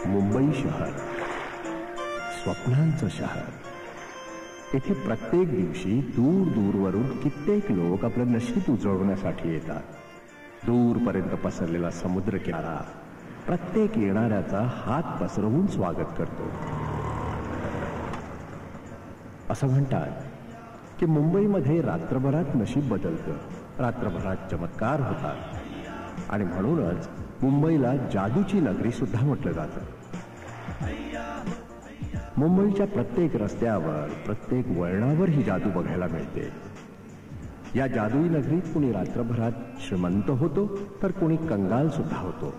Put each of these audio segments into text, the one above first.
मुंबई शहर, स्वप्नांचं शहर. इथे प्रत्येक दिवशी दूर दूरवरून कित्येक लोक आपलं नशीब उजळवण्यासाठी येतात. दूरपर्यंत पसरलेला समुद्र किनारा प्रत्येक येणाऱ्याचा हात पसरवून स्वागत करतो. असं म्हणतात की मुंबईमध्ये रात्रभरात नशीब बदलतं, रात्रभरात चमत्कार होतात आणि म्हणूनच मुंबईला जादूची नगरी सुद्धा म्हटलं जातं. मुंबईच्या प्रत्येक रस्त्यावर, प्रत्येक वळणावर ही जादू बघायला मिळते. या जादुई नगरीत कुणी रात्रभरात श्रीमंत होतो तर कुणी कंगाल सुद्धा होतो.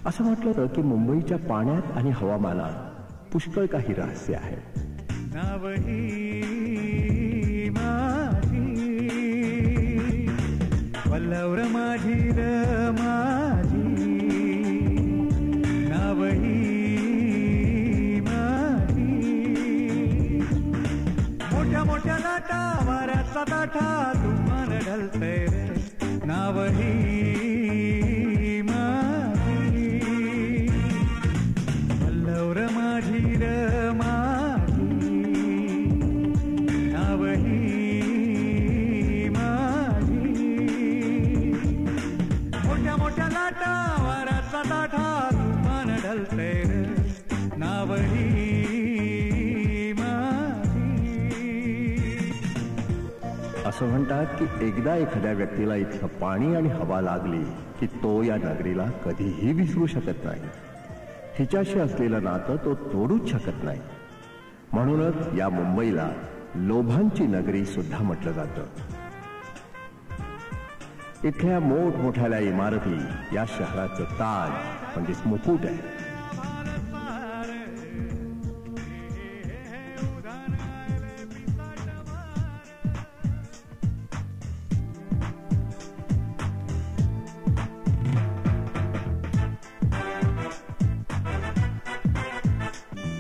असं म्हटलं तर की मुंबईच्या पाण्यात आणि हवामानात पुष्कळ काही रहस्य आहे. वल्लवर माझी र माझी नावही माझी. मोठ्या मोठ्या लाटा वाऱ्याचा ताठा तुफान ढलते रे नावही माझी. वल्लवर माझी र माझी नावही मोठ्या लाटा वाऱ्याचा ताठा तुफान ढलते नावही माझी. असं म्हणतात की एकदा एखाद्या व्यक्तीला इतकं पाणी आणि हवा लागली की तो या नगरीला कधीही विसरू शकत नाही. हिच्याशी असलेलं नातं तो तोडूच शकत नाही. म्हणूनच या मुंबईला लोभांची नगरी सुद्धा म्हटलं जातं. इथल्या मोठमोठ्याल्या इमारती या शहराचं ताज म्हणजेच मुकुट आहे.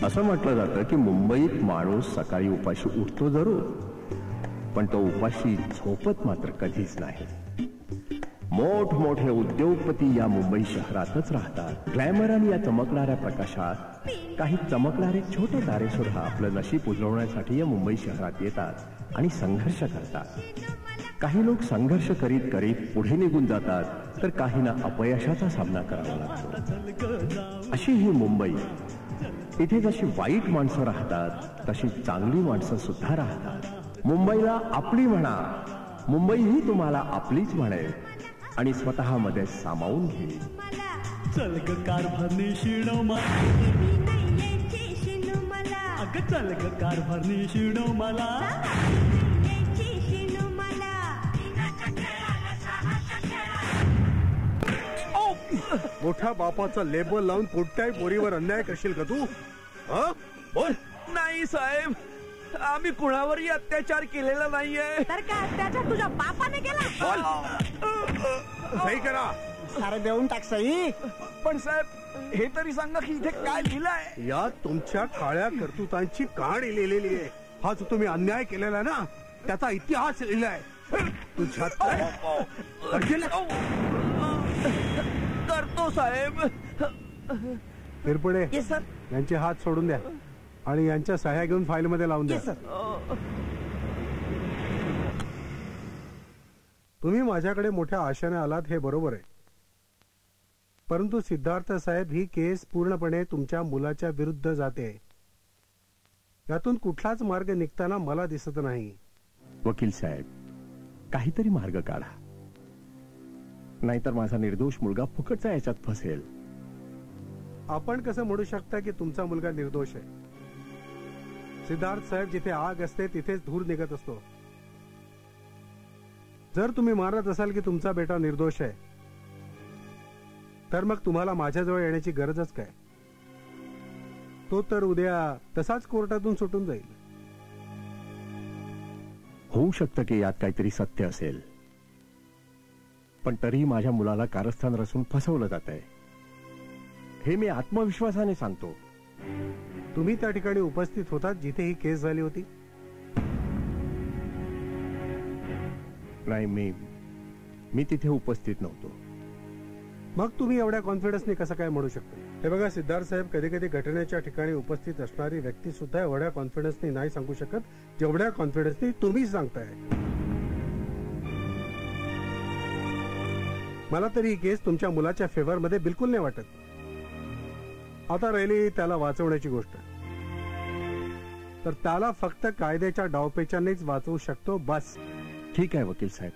असं म्हटलं जातं की मुंबईत माणूस सकाळी उपाशी उठतो जरूर, पण तो उपाशी झोपत मात्र कधीच नाही. मोठमोठे उद्योगपती या मुंबई शहरातच राहतात. ग्लॅमर आणि या चमकणाऱ्या प्रकाशात काही चमकणारे छोटे तारे सुद्धा आपलं नशीब उजळवण्यासाठी या मुंबई शहरात येतात आणि संघर्ष करतात. काही लोक संघर्ष करीत करीत पुढे निघून जातात तर काहींना अपयशाचा सामना करावा लागतो. अशी ही मुंबई. इथे जशी वाईट माणसं राहतात तशी चांगली माणसं सुद्धा राहतात. मुंबईला आपली म्हणा, मुंबई ही तुम्हाला आपलीच म्हणेल आणि स्वतःमध्ये सामावून घेईल. चल ग कारभारनी शिणो मला, अग चल ग कारभारनी शिणो मला. मोठ्या बापाचा लेबल लावून कोणत्याही पोरीवर अन्याय करशील का तू? बोल. नाही साहेब, आम्ही कुणावरही अत्याचार केलेला नाहीये. तर काय अत्याचार तुझ्या बापाने केला? सही करा. सारं देऊन टाक सही. पण साहेब हे तरी सांगा की इथे काय लिहिलंय? या तुमच्या काळ्या कर्तृत्वांची कहाणी लिहिलेली आहे. हा जो तुम्ही अन्याय केलेला ना त्याचा इतिहास लिहिलाय. तुझ्यात करतो साहेब. तिरपुडे सर, यांचे हात सोडून द्या आणि यांच्या सह्या घेऊन फाईल मध्ये लावून द्या. तुम्ही माझ्याकडे मोठ्या आशेने आलात हे बरोबर आहे, परंतु सिद्धार्थ साहेब ही केस पूर्णपणे तुमच्या मुलाच्या विरुद्ध जाते. यातून कुठलाच मार्ग निघताना मला दिसत नाही. वकील साहेब, काहीतरी मार्ग काढा, नाहीतर माझा निर्दोष मुलगा फुकटचा याच्यात फसेल. आपण कसं म्हणू शकता की तुमचा मुलगा निर्दोष आहे? सिद्धार्थ साहेब, जिथे आग असते तिथेच धूर निघत असतो. जर तुम्ही मानत असाल की तुमचा बेटा निर्दोष आहे तर मग तुम्हाला माझ्याजवळ येण्याची गरजच काय? तो तर उद्या तसाच कोर्टातून सुटून जाईल. होऊ शकतं की यात काहीतरी सत्य असेल, पण तरीही माझ्या मुलाला कारस्थान रचून फसवलं जात आहे हे मी आत्मविश्वासाने सांगतो. तुम्ही त्या ठिकाणी उपस्थित होतात जिथे ही केस झाली होती? नाही, मी तिथे उपस्थित नव्हतो. मग तुम्ही एवढ्या कॉन्फिडन्सने कसं काय म्हणू शकता? हे बघा सिद्धार्थ साहेब, कधी कधी घटनेच्या ठिकाणी उपस्थित असणारी व्यक्ती सुद्धा एवढ्या कॉन्फिडन्सनी नाही सांगू शकत जेवढ्या कॉन्फिडन्सनी तुम्ही सांगताय. मला तरी ही केस तुमच्या मुलाच्या फेवर मध्ये बिलकुल नाही वाटत. आता राहिली त्याला वाचवण्याची गोष्ट, तर त्याला फक्त कायद्याच्या डावपेचानेच वाचवू शकतो बस. ठीक आहे वकील साहेब,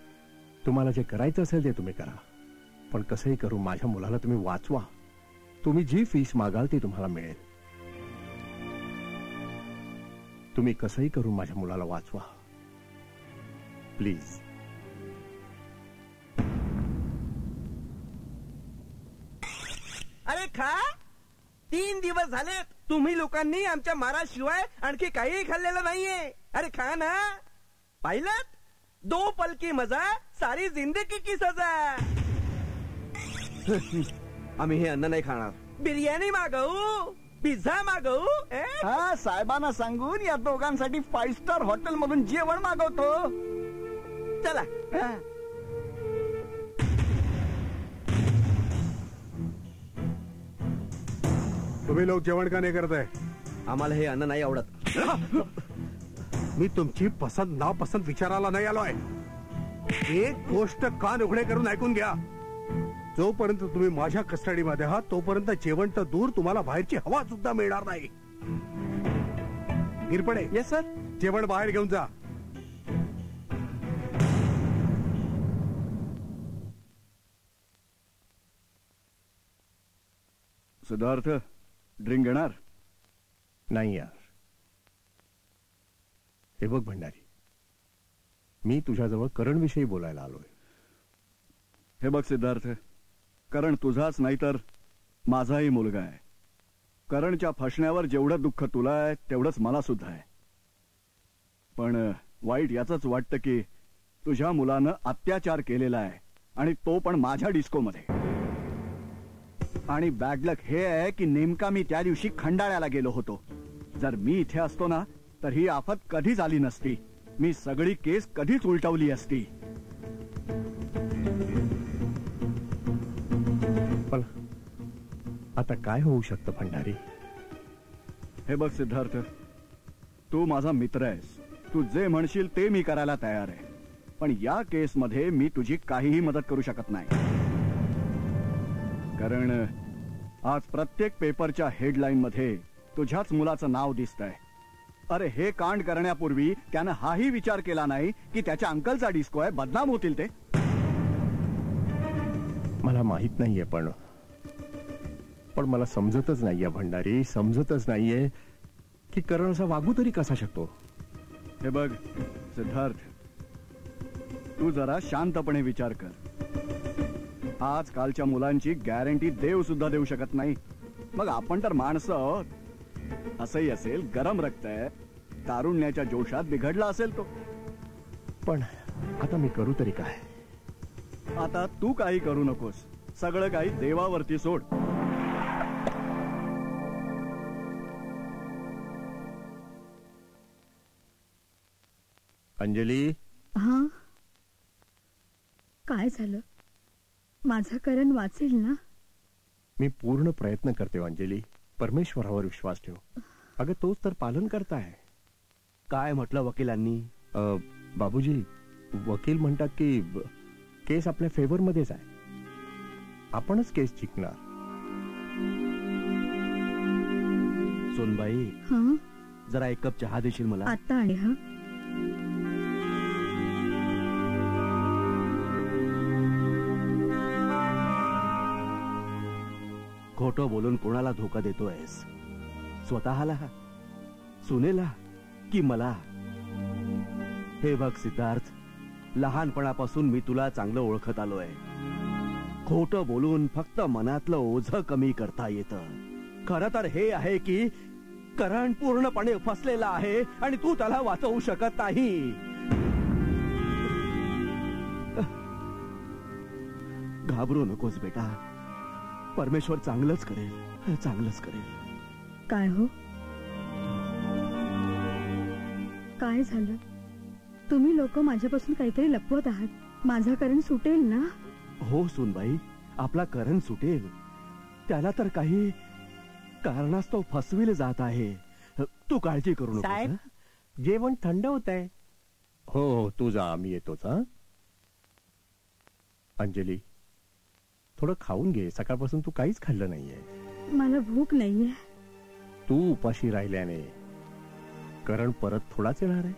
तुम्हाला जे करायचं असेल ते तुम्ही करा, पण कसंही करू माझ्या मुलाला तुम्ही वाचवा. तुम्ही जी फीस मागाल ती तुम्हाला मिळेल. तुम्ही कसंही करू माझ्या मुलाला वाचवा प्लीज. अरे खा, 3 दिवस झाले तुम्ही लोकांनी आमच्या महाराजशिवाय आणखी काही खाल्लेलं नाहीये. अरे खा ना. पाहिलं, 2 पल की मजा सारी जिंदगी की सजा. आम्ही हे अन्न नाही खाणार. बिर्याणी मागवू, पिझ्झा मागवू. हा, साहेबांना सांगून या दोघांसाठी 5 स्टार हॉटेल मधून जेवण मागवतो. चला. तुम्ही लोक जेवण का नाही करताय? आम्हाला हे अन्न नाही आवडत. मी तुमची पसंत नापसंत विचारायला नाही आलोय. एक गोष्ट कान उघडे करून ऐकून घ्या. जोपर्यंत तुम्ही माझ्या कस्टडीमध्ये आहात तोपर्यंत जेवण तर दूर, तुम्हाला बाहेरची हवा सुद्धा मिळणार नाही. गिरपडे, येस सर. जेवण बाहेर घेऊन जा. सिद्धार्थ, ड्रिंक घेणार? नाही यार. हे बघ भंडारी, मी तुझ्याजवळ करणविषयी बोलायला आलोय. हे बघ सिद्धार्थ, करण तुझाच नाही तर माझाही मुलगा आहे. करणच्या फसण्यावर जेवढं दुःख तुला आहे तेवढंच मला सुद्धा आहे. पण वाईट याचंच वाटतं की तुझ्या मुलानं अत्याचार केलेला आहे, आणि तो पण माझ्या डिस्कोमध्ये. आणि बॅडलक हे आहे की नेमका मी त्या दिवशी खंडाळ्याला गेलो होतो. जर मी इथे असतो ना तर ही आफत कधीच आली नसती. मी सगळी केस कधीच उलटवली असती. पण आता काय होऊ शकतं भंडारी? हे बघ सिद्धार्थ, तू माझा मित्र आहेस. तू जे म्हणशील ते मी करायला तयार आहे. पण या केसमध्ये मी तुझी काहीही मदत करू शकत नाही. कारण आज प्रत्येक पेपरच्या हेडलाईन मध्ये तुझ्याच मुलाचं नाव दिसतंय. अरे हे कांड करण्यापूर्वी त्यानं हाही विचार केला नाही की त्याच्या अंकलचा डिस्को आहे, बदनाम होतील ते. मला माहित नाहीये, पण मला समजतच नाहीये भंडारी, समजतच नाहीये की करण असा वागू तरी कसा शकतो. हे बघ सिद्धार्थ, तू जरा शांतपणे विचार कर. आजकालच्या मुलांची गॅरंटी देव सुद्धा देऊ शकत नाही. मग आपण तर माणसं आहोत. असंही असेल, गरम रक्त आहे, तारुण्याच्या जोशात बिघडला असेल तो. पण आता मी करू तरी काय? आता तू काही करू नकोस. सगळं काही देवावरती सोड. अंजली. हा, काय झालं? माझा करण वाचेल ना? मी पूर्ण प्रयत्न करते अंजली. परमेश्वरावर विश्वास ठेव. अगं तोच तर पालन करताय. काय म्हटलं वकिलांनी? बाबूजी, वकील म्हणतात की केस आपल्या फेवर मध्येच आहे. आपणच केस जिंकणार. सोनबाई, हा, जरा 1 कप चहा देशील मला? आता आणि. हा, खोटं बोलून कोणाला धोका देतोयस? स्वतःला, सुनेला की मला? हे बघ सिद्धार्थ, लहानपणापासून मी तुला चांगलं ओळखत आलोय. खोटं बोलून फक्त मनातलं ओझं कमी करता येतं. खरं तर हे आहे की करण पूर्णपणे फसलेला आहे आणि तू त्याला वाचवू शकत नाही. घाबरू नकोस बेटा, परमेश्वर चांगलंच करेल, चांगलंच करेल. काय हो, काय झालं? तुम्ही लोक माझ्यापासून काहीतरी लपवत आहात. माझा करण सुटेल ना? हो सुनबाई, आपला करण सुटेल. त्याला तर काही कारणास्तव फसविले जात आहे. तू काळजी करू नको. साहेब, जेवण थंड होत आहे. हो तू जा, मी येतोच. हा अंजली, थोडं खाऊन घे. सकाळपासून तू काहीच खाल्लं नाहीये. मला भूक नाहीये. तू उपाशी राहिल्याने करण परत थोडाच येणार आहे.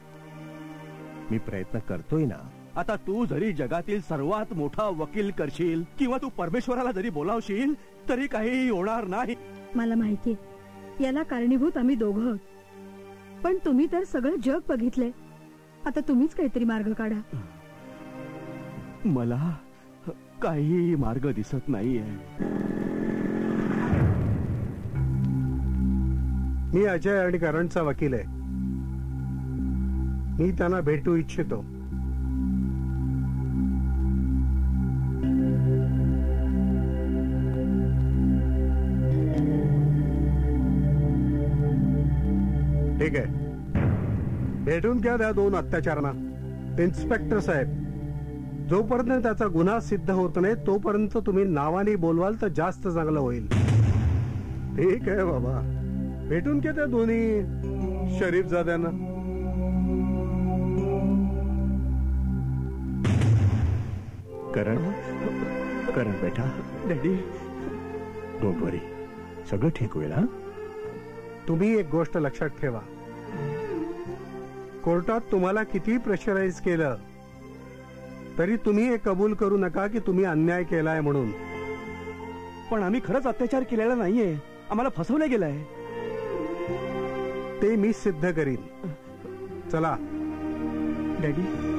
मी प्रयत्न करतोय ना. आता तू जरी जगातील सर्वात मोठा वकील करशील किंवा तू परमेश्वराला जरी बोलावशील तरी काही होणार नाही. मला माहितीये याला कारणीभूत आम्ही दोघं आहोत. पण तुम्ही तर सगळं जग बघितलंय. आता तुम्हीच काहीतरी मार्ग काढा. मला काही मार्ग दिसत नाहीये. मी अजय आणि करणचा वकील आहे. मी त्यांना भेटू इच्छितो. ठीक आहे, भेटून घ्या त्या दोन अत्याचारांना. इन्स्पेक्टर साहेब, जोपर्यंत त्याचा गुन्हा सिद्ध होत नाही तोपर्यंत तुम्ही नावाने बोलवाल तर जास्त चांगलं होईल. ठीक आहे बाबा, भेटून घ्या त्या दोन्ही शरीफ जाद्यांना. करण, करण बेटा. डॅडी, डोंट वरी, सगळं ठीक होईल. हा तुम्ही एक गोष्ट लक्षात ठेवा, कोर्टात तुम्हाला किती प्रेशराईज केलं तरी तुम्ही हे कबूल करू नका की तुम्ही अन्याय केलाय म्हणून. पण आम्ही खरंच अत्याचार केलेला नाहीये. आम्हाला फसवलं गेलंय. ते मी सिद्ध करीन. चला. डॅडी,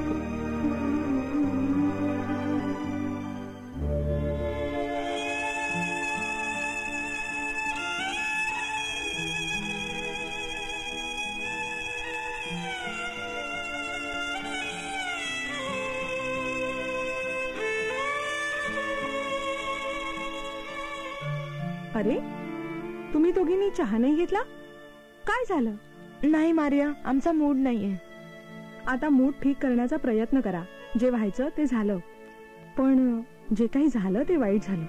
अरे, तुम्ही दोघींनी चहा नाही घेतला? काय झालं? नाही मारिया, आमचा मूड नाहीये. आता मूड ठीक करण्याचा प्रयत्न करा. जे व्हायचं ते झालं, पण जे काही झालं ते वाईट झालं.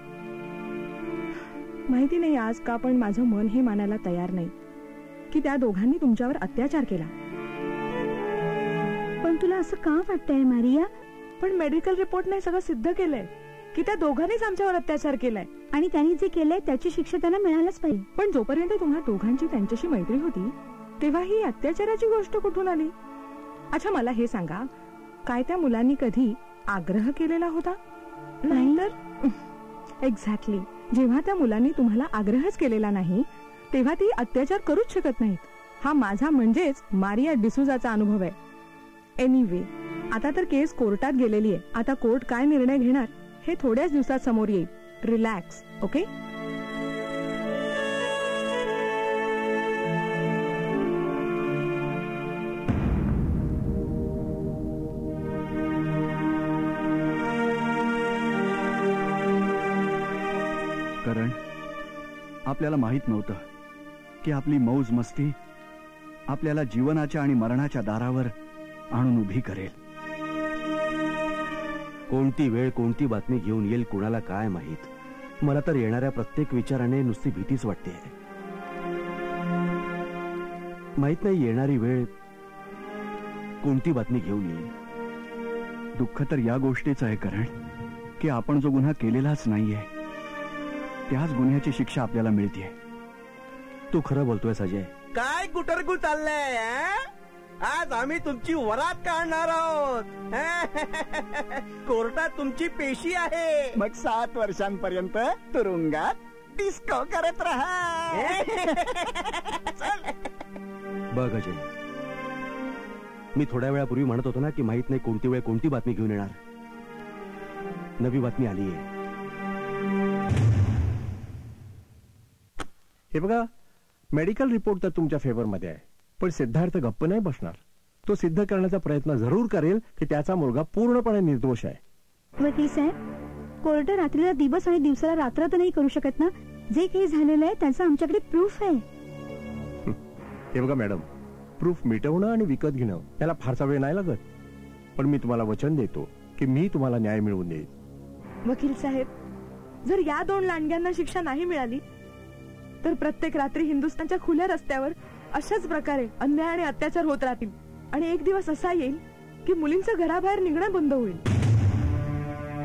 माहिती नाही आज का, पण माझं मन हे मानायला तयार नाही की त्या दोघांनी तुमच्यावर अत्याचार केला. पण तुला असं का वाटतंय मारिया? पण मेडिकल रिपोर्टने सगळं सिद्ध केलंय की त्या दोघांनीच आमच्यावर अत्याचार केलाय आणि त्यांनी जे केलंय त्याची शिक्षा त्यांना मिळायलाच पाहिजे. पण जोपर्यंत तुम्हा दोघांची त्यांच्याशी मैत्री होती तेव्हा ही अत्याचाराची गोष्ट कुठून आली? अच्छा, मला हे सांगा, काय त्या मुलांनी कधी आग्रह केलेला होता? नाही तर एक्झॅक्टली. जेव्हा त्या मुलांनी तुम्हाला आग्रहच केलेला नाही तेव्हा ती अत्याचार करूच शकत नाहीत. हा माझा म्हणजेच मारिया डिसूजाचा अनुभव आहे. एनिवे, आता तर केस कोर्टात गेलेली आहे. आता कोर्ट काय निर्णय घेणार हे थोड्याच दिवसात समोर येईल. Relax, okay? करण, आपल्याला माहित नव्हतं की आपली मौज मस्ती आपल्याला जीवनाच्या आणि मरणाच्या दारावर आणून उभी करेल. कोणती वेळ कोणती बातमी घेऊन येईल कुणाला काय माहित. मला तर येणाऱ्या प्रत्येक विचाराने नुसती भीतीच वाटते. माहित नाही येणारी वेळ कोणती बातमी घेऊन येईल. दुःख तर या गोष्टीचं आहे करण की आपण जो गुन्हा केलेलाच नाहीये त्याच गुन्ह्याची शिक्षा आपल्याला मिळतेय. तू खरं बोलतोय अजय. काय गुटरगु चाललंय? आज आम्ही तुमची वरात काढणार आहोत. कोर्टात तुमची पेशी आहे. मग 7 वर्षांपर्यंत तुरुंगात डिस्को करत राहा. बघ अजय, मी थोड्या वेळापूर्वी म्हणत होतो ना की माहित नाही कोणती वेळ कोणती बातमी घेऊन येणार. नवी बातमी आली आहे. हे बघा, मेडिकल रिपोर्ट तर तुमच्या फेवरमध्ये आहे, पण सिद्धार्थ गप्प नाही बसणार. तो सिद्ध करण्याचा प्रयत्न जरूर करेल की त्याचा मुलगा पूर्णपणे निर्दोष आहे. वकील साहेब, कोर्ट रात्रीला दिवस आणि दिवसाला रात्र तर नाही करू शकत ना. जे काही झालेलं आहे त्याचा आमच्याकडे प्रूफ आहे. हे बघा मॅडम, प्रूफ मिटवणं आणि विकत घेणं याला फारसा वेळ नाही लागत. पण मी तुम्हाला वचन देतो की मी तुम्हाला न्याय मिळवून देईन. वकील साहेब, जर या 2 लांडग्यांना शिक्षा नाही मिळाली तर प्रत्येक रात्री हिंदुस्थानच्या खुल्या रस्त्यावर अशाच प्रकारे अन्याय आणि अत्याचार होत राहतील आणि एक दिवस असा येईल की मुलींचं घराबाहेर निघणं बंद होईल.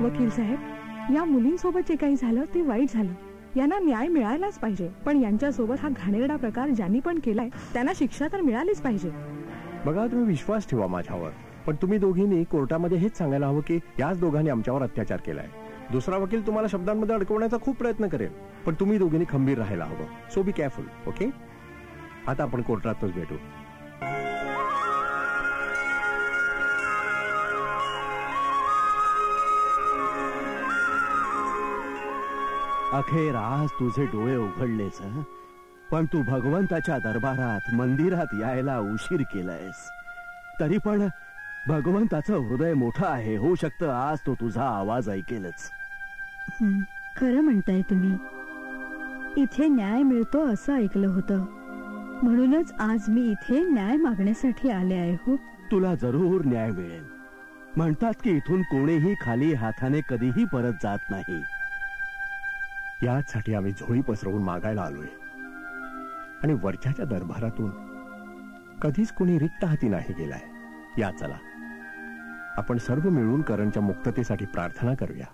वकील साहेब, या मुलींसोबत जे काही झालं ते वाईट झालं. यांना न्याय मिळायलाच पाहिजे, पण यांच्यासोबत हा घाणेरडा प्रकार ज्यांनी पण केलाय त्यांना शिक्षा तर मिळालीच पाहिजे. बघा, तुम्ही विश्वास ठेवा माझ्यावर, पण तुम्ही दोघींनी कोर्टामध्ये हेच सांगायला हवं की याच दोघांनी आमच्यावर अत्याचार केलाय. दुसरा वकील तुम्हाला शब्दांमध्ये अडकवण्याचा खूप प्रयत्न करेल, पण तुम्ही दोघींनी खंबीर राहायला हवं. So be careful. ओके, आता आपण कोर्टातच भेटू. अखेर आज तुझे डोळे उघडलेच, पण तू भगवंताच्या दरबारात मंदिरात यायला उशीर केलायस. तरी पण भगवंताचं हृदय मोठं आहे, होऊ शकतं आज तो तुझा आवाज ऐकेलच. खरं म्हणताय तुम्ही. इथे न्याय मिळतो असं ऐकलं होतं, म्हणूनच आज मी इथे न्याय मागण्यासाठी आले आहे. हो, तुला जरूर न्याय मिळेल. म्हणतात की इथून कोणीही खाली हाताने कधीही परत जात नाही. याचसाठी आम्ही झोळी पसरवून मागायला आलोय, आणि वरच्याच्या दरबारातून कधीच कोणी रिक्त हाती नाही गेलाय. या चला, आपण सर्व मिळून करणच्या मुक्ततेसाठी प्रार्थना करूया.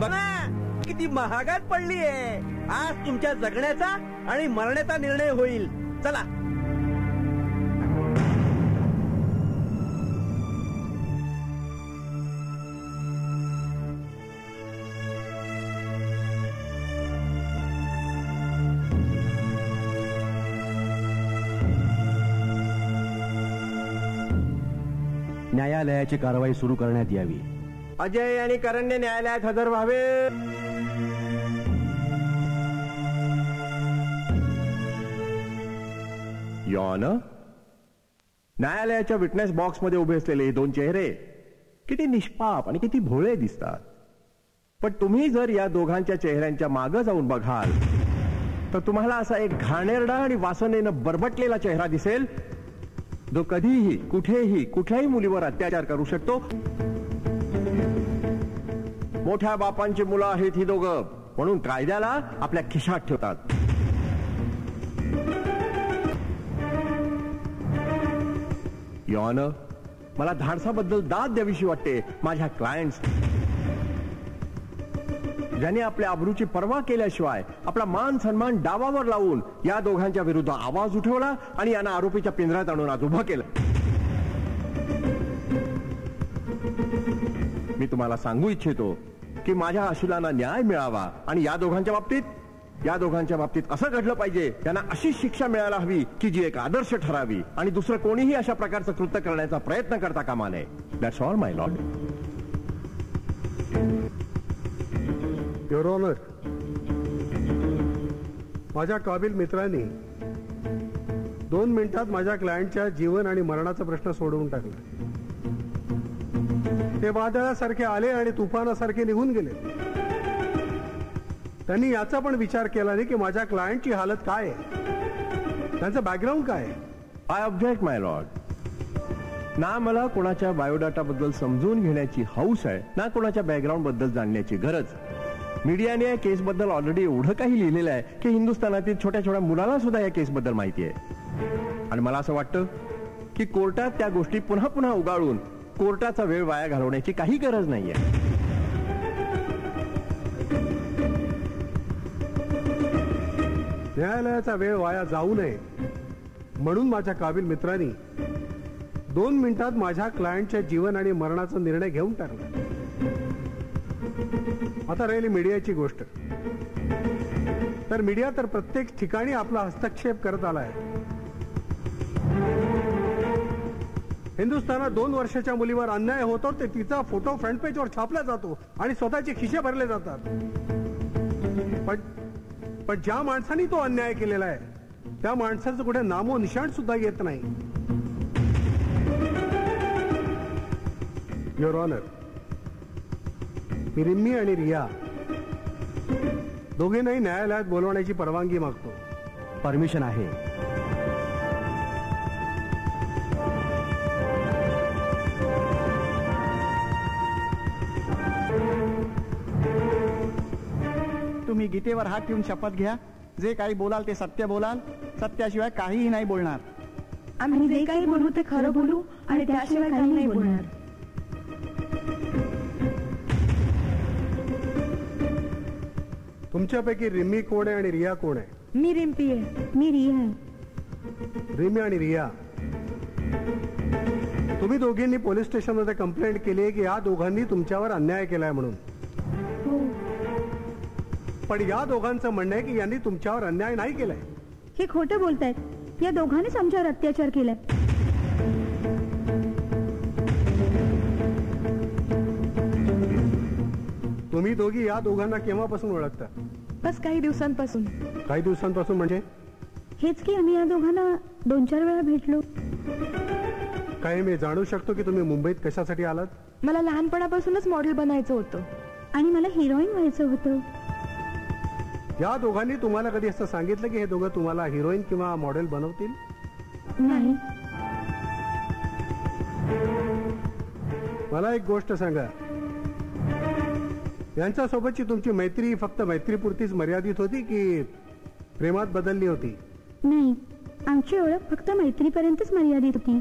बघा किती महागात पडली आहे. आज तुमच्या जगण्याचा आणि मरण्याचा निर्णय होईल. चला. न्यायालयाची कारवाई सुरू करण्यात यावी. अजय आणि करणने न्यायालयात हजर व्हावे. यॉन, न्यायालयाच्या विटनेस बॉक्समध्ये उभे असलेले दोन चेहरे किती निष्पाप आणि किती भोळे दिसतात. पण तुम्ही जर या दोघांच्या चेहऱ्यांच्या मागं जाऊन बघाल तर तुम्हाला असा एक घाणेरडा आणि वासनेनं बरबटलेला चेहरा दिसेल जो कधीही कुठेही कुठल्याही मुलीवर अत्याचार करू शकतो. मोठ्या बापांची मुलं आहेत ही दोघं, म्हणून कायद्याला आपल्या खिशात ठेवतात. यॉन, मला धाडसाबद्दल दाद द्यावीशी वाटते. माझ्या क्लायंट्स ज्यांनी आपल्या अब्रूची पर्वा केल्याशिवाय आपला मान सन्मान डावावर लावून या दोघांच्या विरुद्ध आवाज उठवला आणि यांना आरोपीच्या पिंजऱ्यात आणून आज उभं केलं. मी तुम्हाला सांगू इच्छितो की माझ्या अशिलांना न्याय मिळावा आणि या दोघांच्या बाबतीत असं घडलं पाहिजे, त्यांना अशी शिक्षा मिळायला हवी की जी एक आदर्श ठरावी आणि दुसरं कोणीही अशा प्रकारचं कृत्य करण्याचा प्रयत्न करता कामा नये. That's all my lord. Your honour, माझ्या काबिल मित्रांनी 2 मिनिटात माझ्या क्लायंटच्या जीवन आणि मरणाचा प्रश्न सोडवून टाकला. ते वादळासारखे आले आणि तुफानासारखे निघून गेले. त्यांनी याचा पण विचार केला नाही की माझ्या क्लायंटची हालत काय आहे, त्यांचं बॅकग्राऊंड काय आहे. I object my Lord. ना मला कोणाच्या बायोडाटा बद्दल समजून घेण्याची हौस आहे, ना कोणाच्या बॅकग्राऊंड बद्दल जाणण्याची गरज. मीडियाने या केसबद्दल ऑलरेडी एवढं काही लिहिलेलं आहे की हिंदुस्थानातील छोट्या छोट्या मुलांना सुद्धा या केसबद्दल माहिती आहे. आणि मला असं वाटतं की कोर्टात त्या गोष्टी पुन्हा पुन्हा उगाळून कोर्टाचा वेळ वाया घालवण्याची काही गरज नाहीये. न्यायालयाचा वेळ वाया जाऊ नये म्हणून माझ्या काबिल मित्रांनी 2 मिनिटात माझ्या क्लायंटच्या जीवन आणि मरणाचा निर्णय घेऊन टाकला. आता राहिली मीडियाची गोष्ट. तर मीडिया तर प्रत्येक ठिकाणी आपला हस्तक्षेप करत आलाय. हिंदुस्थानात 2 वर्षाच्या मुलीवर अन्याय होतो ते तिचा फोटो फ्रंट पेजवर छापला जातो आणि स्वतःचे खिसे भरले जातात. पण ज्या माणसाने तो अन्याय केलेला आहे त्या माणसाचं कुठे नामो निशाण सुद्धा येत नाही. युअर ऑनर, मी रिम्मी आणि रिया दोघींनाही न्यायालयात बोलवण्याची परवानगी मागतो. परमिशन आहे. तुम्ही गीतेवर हात ठेवून शपथ घ्या. जे काही बोलाल ते सत्य बोलाल, सत्याशिवाय काहीही नाही बोलणार. आम्ही जे काही बोलू ते खरं बोलू आणि त्याशिवाय काही नाही बोलणार. तुमच्यापैकी रिम्मी कोण आहे आणि रिया कोण आहे? मी रिम्पी आहे. मी रिया आहे. रिम्मी आणि रिया, तुम्ही दोघींनी पोलीस स्टेशनमध्ये कंप्लेंट केली आहे की या दोघांनी तुमच्यावर अन्याय केलाय म्हणून. पण या दोघांचं म्हणणं आहे की यांनी तुमच्यावर अन्याय नाही केलाय. हे खोटं बोलतायत. या दोघांनीच आमच्यावर अत्याचार केलाय. तुम्ही दोघी या दोघांना केव्हापासून ओळखता? बस काही दिवसांपासून. काही दिवसांपासून म्हणजे? हेच की आम्ही या दोघांना 2-4 वेळा भेटलो. काय मी जाणू शकतो की तुम्ही मुंबईत कशासाठी आलात? मला लहानपणापासूनच मॉडेल बनायचं होतं आणि मला हिरोईन व्हायचं होतं. या दोघांनी तुम्हाला कधी असं सांगितलं की हे दोघं तुम्हाला हिरोईन किंवा मॉडेल बनवतील? नाही. मला एक गोष्ट सांगा, यांच्यासोबतची तुमची मैत्री फक्त मैत्रीपुरतीच मर्यादित होती की प्रेमात बदलली होती? नाही, आमची ओळख फक्त मैत्रीपर्यंतच मर्यादित होती.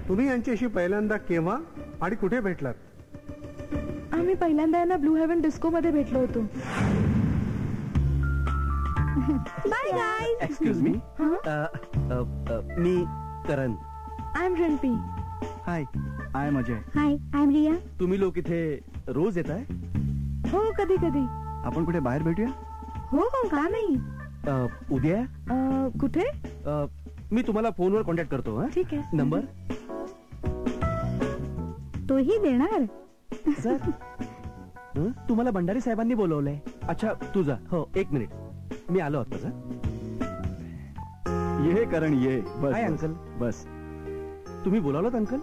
तुम्ही यांच्याशी पहिल्यांदा केव्हा आणि कुठे भेटलात? आम्ही पहिल्यांदा यांना ब्लू हेवन डिस्को मध्ये भेटलो होतो. Bye guys. एक्सक्यूज मी, मी Karan. I am Rimpy. Hi, I am Ajay. Hi, I am Riya. तुम्ही लोक इथे रोज येताय? हो, कधी कधी. आपण कुठे बाहेर भेटूया? हो हो, का नाही. उद्या कुठे? मी तुम्हाला फोनवर कॉन्टॅक्ट करतो. हा, ठीक आहे. नंबर तोही देणार. सर, तुम्हाला भंडारी साहेबांनी बोलवलंय. अच्छा, तुझा. हो, 1 मिनिट, मी आलो आत्ताच. ये करण ये. बस हाय बस, अंकल. बस. तुम्ही बोलावलं अंकल?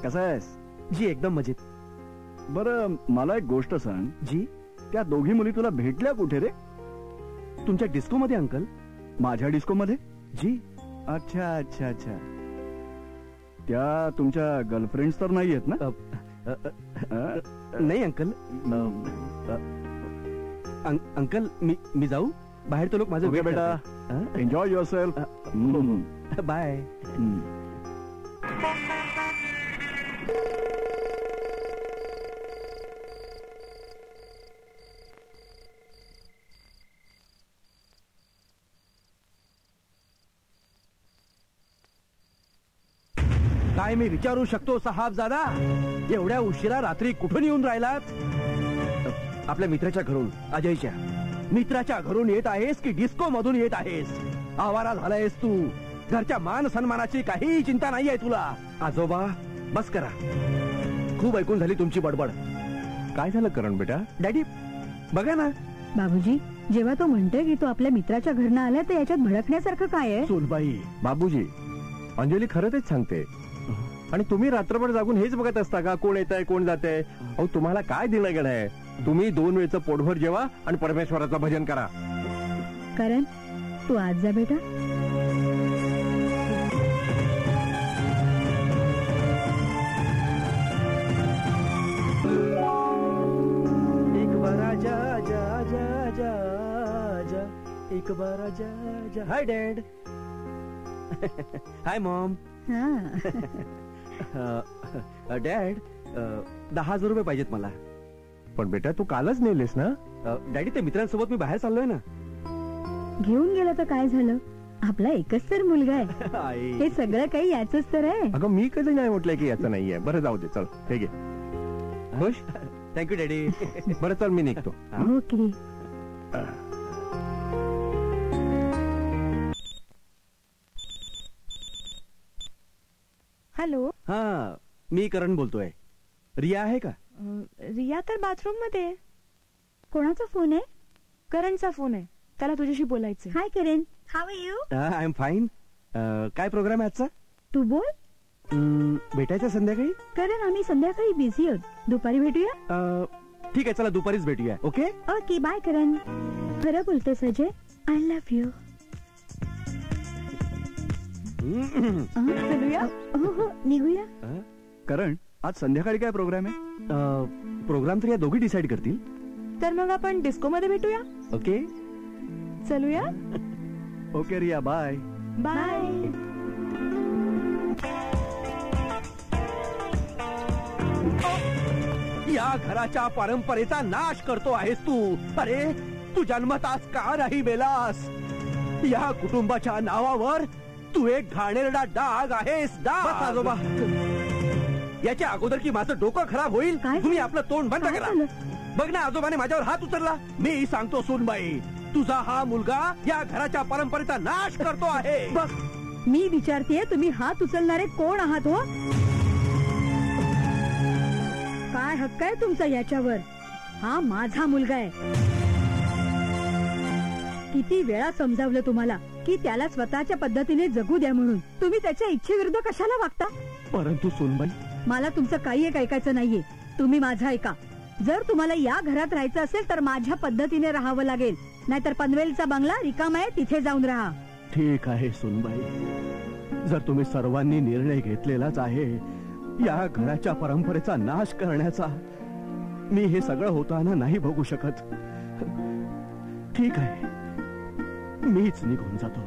कसा आहेस? जी एकदम मजेत. बरं, मला एक गोष्ट सांग. जी? त्या दोघी मुली तुला भेटल्या कुठे रे? तुमच्या डिस्को मध्ये अंकल. माझ्या डिस्को मध्ये? जी. अच्छा अच्छा अच्छा. त्या तुमच्या गर्लफ्रेंड्स तर नाही आहेत ना? नाही अंकल. अंकल, मी जाऊ बाहेर? तो लोक माझं ओके वेट बेटा, एन्जॉय युअर सेल्फ. बाय. काय मी विचारू शकतो साहेबजादा, एवढ्या उशिरा रात्री कुठून येऊन राहिलात? आपल्या मित्राच्या घरून, अजयच्या मित्राच्या घरून येत आहेस की डिस्को मधून येत आहेस? आवारा झालायस तू. घरच्या मान सन्मानाची काही चिंता नाहीये तुला. आजोबा, बस करा. खूप ऐकून झाली तुमची बडबड. काय झालं करण बेटा? डॅडी, बघा ना. बाबूजी, जेव्हा तो म्हणतोय की तो आपल्या मित्राच्या घरनं आलाय, तर याच्यात भडकण्यासारखं काय आहे? सोनबाई. बाबूजी, अंजली खरं तेच सांगते. आणि तुम्ही रात्रभर जागून हेच बघत असता का कोण येत आहे कोण जात आहे? अहो, तुम्हाला काय दिलं गेलं आहे? तुम्ही 2 वेळचं पोटभर जेवा आणि परमेश्वराचं भजन करा. करण, तू आज जा बेटा. एक बारा जा जा जा जा जा, एक बारा जा जा. हाय डॅड. Hi mom. डॅड, 10,000 रुपये पाहिजेत मला. पण बेटा, तू कालच नेलेस ना? डॅडी, ते मित्रांसोबत मी बाहेर चाललोय ना. घेऊन गेला तर काय झालं? आपला एकच तर मुलगा आहे. आई. हे सगळं काही याचंच तर आहे. अगं, मी कधी नाही म्हटलंय की याचं नाहीये. बरं, जाऊ दे. चल, हे घे. खुश? Thank you daddy. बरं, चल, मी निघतो. ओके. हॅलो. हा, मी करण बोलतोय. रिया आहे का? रिया तर बाथरूम मध्ये. कोणाचा फोन आहे? करणचा फोन आहे. त्याला तुझ्याशी बोलायचं. Hi Karan, how are you? I am fine. काय प्रोग्राम आहे आजचा? तू बोल. भेटायचं संध्याकाळी? करण, आम्ही संध्याकाळी बिझी आहोत. दुपारी भेटूया. ठीक आहे, चला दुपारीच भेटूया. Okay okay. बाय करण. खरं बोलतेस अजय, आय लव्ह यू. निघूया. करण, आज संध्याकाळी काय प्रोग्राम आहे? प्रोग्राम तर या दोघी डिसाईड करतील. तर मग आपण डिस्को मध्ये भेटूया. ओके, चलूया. Okay Riya, bye. बाय. या घराच्या परंपरेचा नाश करतो आहेस तू. अरे, तू जन्मताच का नाही मेलास? या कुटुंबाच्या नावावर तू एक घाणेरडा डाग आहेस. डाग. आजोबा, याच्या अगोदर की माझं डोकं खराब होईल, तुम्ही आपलं तोंड बंद करा. बघ ना, आजोबाने माझ्यावर हात उचलला. मी सांगतो सोनबाई, तुझा हा मुलगा या घराच्या परंपरेचा नाश करतो आहे. बघ, मी विचारतेय, तुम्ही हात उचलणारे कोण आहात हो? काय हक्क आहे तुमचा याच्यावर? हा माझा मुलगा आहे. किती वेळा समजावलं तुम्हाला की त्याला स्वतःच्या पद्धतीने जगू द्या म्हणून. तुम्ही त्याच्या इच्छेविरुद्ध कशाला वागता? परंतु सोनबाई, मला तुमचं काही एक ऐकायचं नाहीये. तुम्ही माझं ऐका. जर तुम्हाला या घरात राहायचं असेल तर माझ्या पद्धतीने राहावं लागेल, नाहीतर पनवेलचा बंगला रिकामा आहे, तिथे जाऊन राहा. ठीक आहे सोनबाई, जर तुम्ही सर्वांनी निर्णय घेतलेलाच आहे या घराच्या परंपरेचा नाश करण्याचा, मी हे सगळं होताना नाही बघू शकत. ठीक आहे, मीच निघून जातो.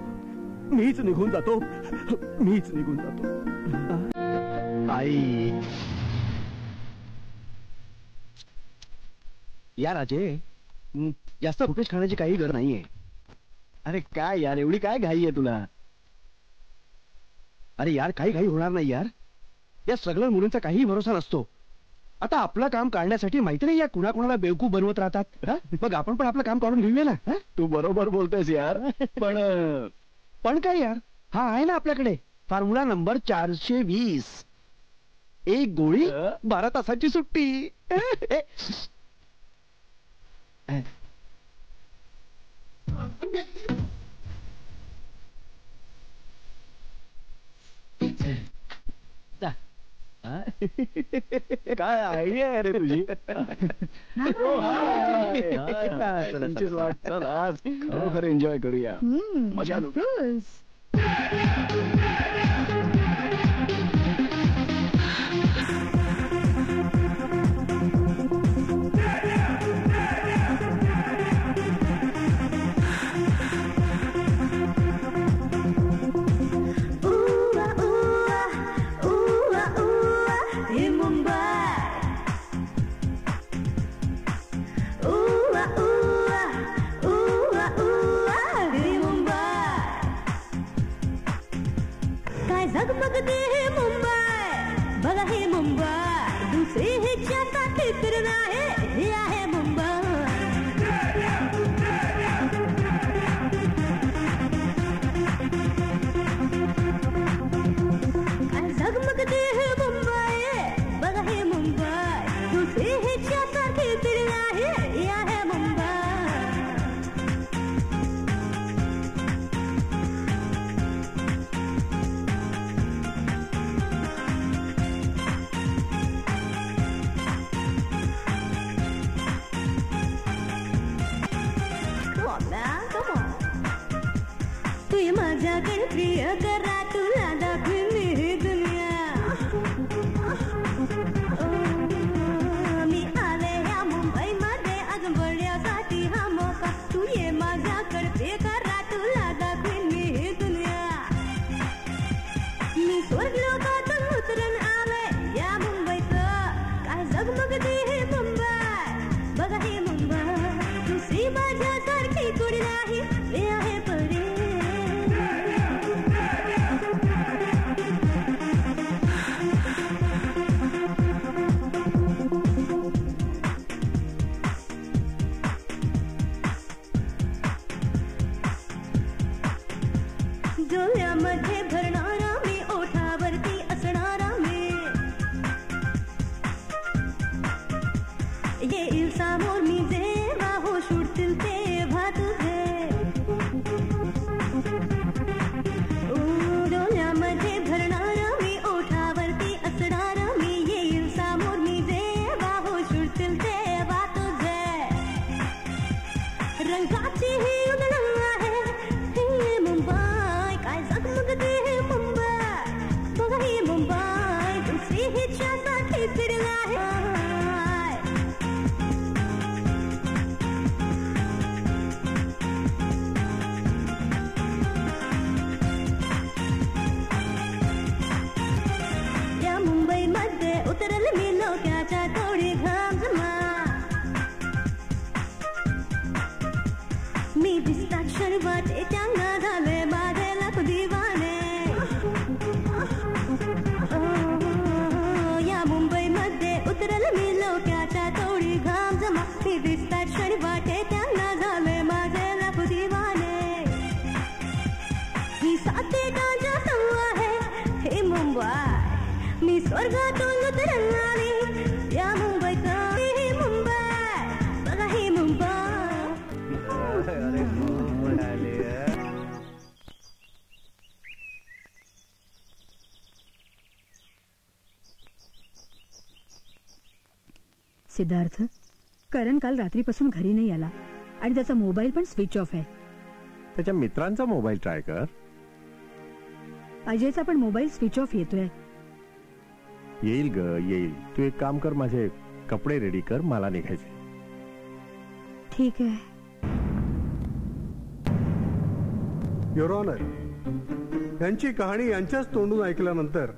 आई. या राजे, जास्त फुटेज खाण्याची काही गरज नाहीये. अरे काय यार, एवढी काय घाई आहे तुला? अरे यार, काही घाई होणार नाही यार. या सगळ्या मुलींचा काही भरोसा नसतो. आता आपलं काम काढण्यासाठी माहिती नाही या कुणाकुणाला बेवकूफ बनवत राहतात. मग आपण पण आपलं काम काढून घेऊया ना. तू बरोबर बोलतोयस यार. पण काय यार, हा आहे ना आपल्याकडे फॉर्म्युला नंबर 420. एक गोळी 12 तासाची सुट्टी. काय आयडिया आहे रे तुझी? तुमचीच वाटतं आज खरोखर एन्जॉय करूया, मजा लुटू. झगमगते हे मुंबई, बघा हे मुंबई, दुसरे ह्याच्यासाठी तर नाही, हे आहे मुंबई. काय झगमगते हे मुंबई, बघा हे मुंबई, दुसरे ह्याच्यासाठी तर नाही, हे आहे मुंबई. तुझी माझ्याकडे प्रिय करा, तुला दाखवीन मी ही दुनिया. मी आले या मुंबईमध्ये अजून बळण्यासाठी हा मोका. तू ये माझ्याकडे प्रिय करा, तुला दाखवीन मी ही दुनिया. मी स्वर्ग लोकातून उतरून आले या मुंबईचं, काय झगमगते हे मुंबई, बघा हे मुंबई, दुसरी माझ्यासारखी कुणी नाही, मी आहे परी. डोळ्यामध्ये भरणारा मी, ओठावरती असणारा मी, येईल समोर मी जेव्हा हो सुटतील तेव्हा तुझे. डोळ्यामध्ये भरणारा मी, ओठावरती असणारा मी, येईल समोर मी जेव्हा हो सुटतील तेव्हा तुझे. रंगाची ही उधळण आहे हे मुंबई, काय झगमगते हे मुंबई, बघा ही मुंबई, दुसरी हिच्यासाठी फिरला आहे. या मुंबईमध्ये उतरले मी लोकाच्या थोडी घाम जमा. मी दिसतात शर्वाटे त्यांना झाले माझे लाख दिवाने. या मुंबईमध्ये उतरले मी लोकाच्या थोडी घाम जमा. मी दिसतात शर्वाटे त्यांना झाले माझे लाख दिवाने. ही साते गांजा संग आहे हे मुंबई, मी स्वर्गातून उतरून आली या मुंबईचं, ही मुंबई, बघा ही मुंबई. सिद्धार्थ, करण काल रात्रीपासून घरी नाही आला आणि त्याचा मोबाईल पण स्विच ऑफ आहे. त्याच्या मित्रांचा मोबाईल ट्राय कर. अजयचा पण मोबाईल स्विच ऑफ येतोय. येईल ग येईल. तू एक काम कर, माझे कपडे रेडी कर, मला निघायचे. ठीक आहे. युअर ऑनर, यांची कहाणी यांच्याच तोंडून ऐकल्यानंतर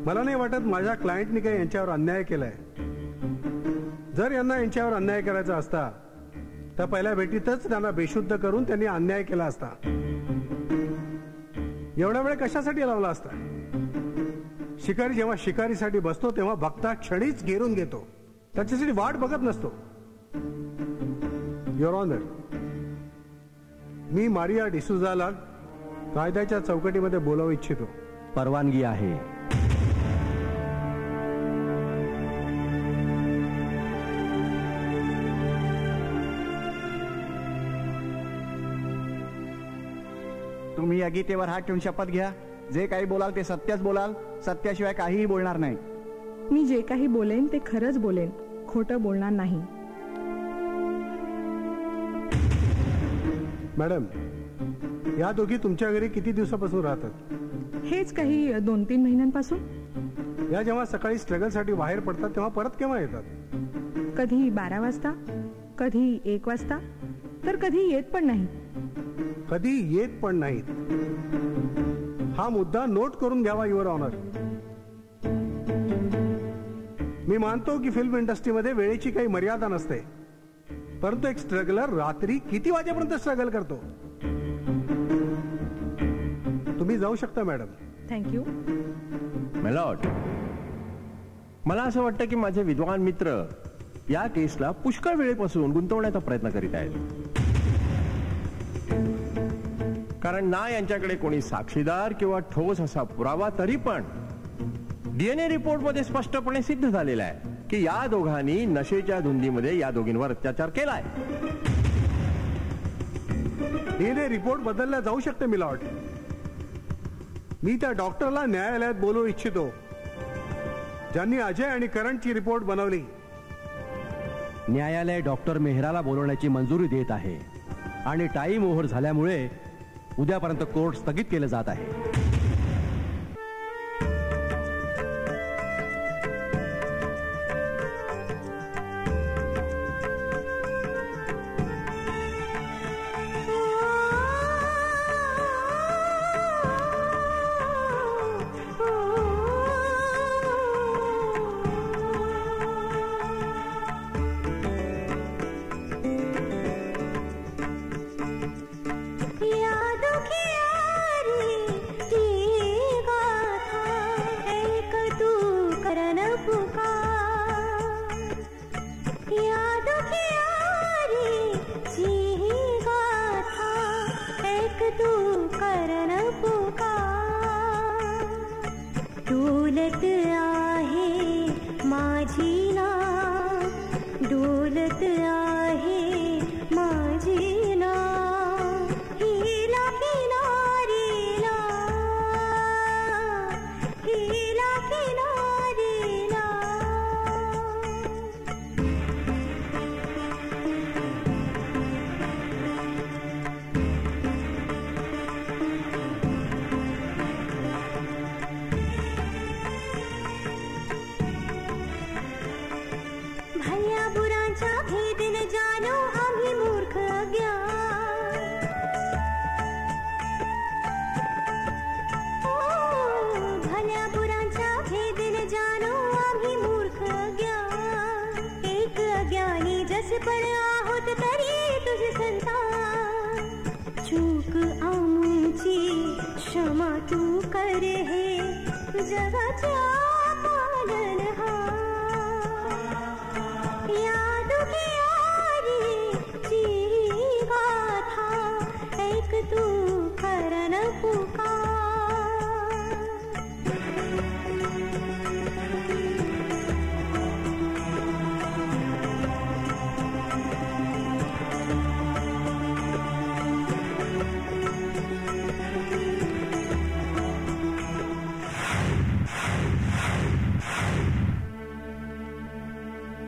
मला नाही वाटत माझ्या क्लायंटने काही यांच्यावर अन्याय केलाय. जर यांना यांच्यावर अन्याय करायचा असता तर पहिल्या भेटीतच त्यांना बेशुद्ध करून त्यांनी अन्याय केला असता. एवढा वेळ कशासाठी लावला असता? शिकारी जेव्हा शिकारीसाठी बसतो तेव्हा बघता क्षणीच घेरून घेतो, त्याच्यासाठी वाट बघत नसतो. युअर ऑनर, मी मारिया डिसूझाला कायद्याच्या चौकटीमध्ये बोलावू इच्छितो. परवानगी आहे. तुम्ही या गीतेवर हात ठेवून शपथ घ्या. जे काही बोलाल ते सत्यच बोलाल, सत्याशिवाय काहीही बोलणार नाही. मी जे काही बोलेन ते खरंच बोलेन, खोटं बोलणार नाही. मॅडम, या दोघी तुमच्या घरी किती दिवसापासून राहतात? हेच काही 2-3 महिन्यांपासून. या जेव्हा सकाळी स्ट्रगल साठी बाहेर पडतात तेव्हा परत केव्हा येतात? कधी 12 वाजता, कधी 1 वाजता, तर कधी येत पण नाही. कधी येत पण नाहीत. हा मुद्दा नोट करून घ्यावा युअर ऑनर. मी मानतो की फिल्म इंडस्ट्रीमध्ये वेळेची काही मर्यादा नसते, परंतु एक स्ट्रगलर रात्री किती वाजेपर्यंत स्ट्रगल करतो? तुम्ही जाऊ शकता मॅडम. थँक्यू. मेलॉर्ड, मला असं वाटतं की माझे विद्वान मित्र या केसला पुष्कळ वेळेपासून गुंतवण्याचा प्रयत्न करीत आहेत, कारण ना यांच्याकडे कोणी साक्षीदार किंवा ठोस असा पुरावा, तरी पण डीएनए रिपोर्टमध्ये स्पष्टपणे सिद्ध झालेला आहे की या दोघांनी नशेच्या धुंदीमध्ये या दोघींवर अत्याचार केलाय. डीएनए रिपोर्ट बदलला जाऊ शकते मिलॉर्ड. मी त्या डॉक्टरला न्यायालयात बोलवू इच्छितो ज्यांनी अजय आणि करणची रिपोर्ट बनवली. न्यायालय डॉक्टर मेहराला बोलवण्याची मंजुरी देत आहे आणि टाइम ओव्हर झाल्यामुळे उद्यापर्यंत कोर्ट स्थगित केलं जात आहे.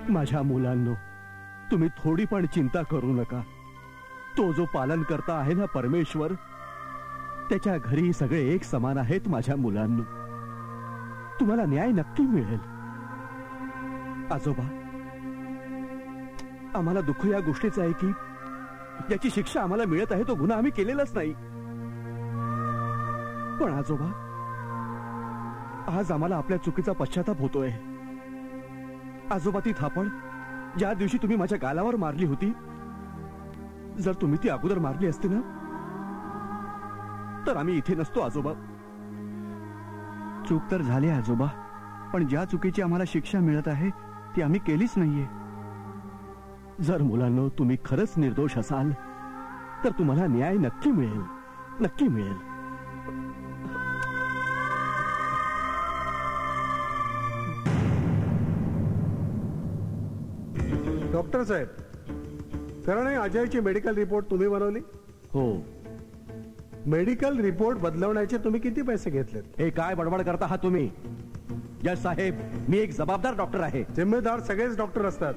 माझ्या मुलांनो, तुम्ही थोडी पण चिंता करू नका. तो जो पालन करता आहे ना परमेश्वर, त्याच्या घरी सगळे एक समान आहेत. माझ्या मुलांनो, तुम्हाला न्याय नक्की मिळेल. आजोबा, आम्हाला दुःख या गोष्टीचं आहे की याची शिक्षा आम्हाला मिळत आहे. तो गुन्हा आम्ही केलेलाच नाही. पण आजोबा, आज आम्हाला आपल्या चुकीचा पश्चाताप होतोय. आजोबा, ती थापड ज्या दिवशी तुम्ही माझ्या गालावर मारली होती, जर तुम्ही ती अगोदर मारली असती ना, तर आम्ही इथे नसतो आजोबा. चूक तर झाली आजोबा, पण ज्या चुकीची आम्हाला शिक्षा मिळत आहे ती आम्ही केलीच नाहीये. जर मुलांनो तुम्ही खरंच निर्दोष असाल तर तुम्हाला न्याय नक्की मिळेल, नक्की मिळेल. डॉक्टर साहेब, कारण अजयची मेडिकल रिपोर्ट तुम्ही बनवली? हो. मेडिकल रिपोर्ट बदलवण्याचे तुम्ही किती पैसे घेतलेत? हे काय बडबड करता आहात तुम्ही? जज साहेब, मी एक जबाबदार डॉक्टर आहे. जिम्मेदार सगळेच डॉक्टर असतात.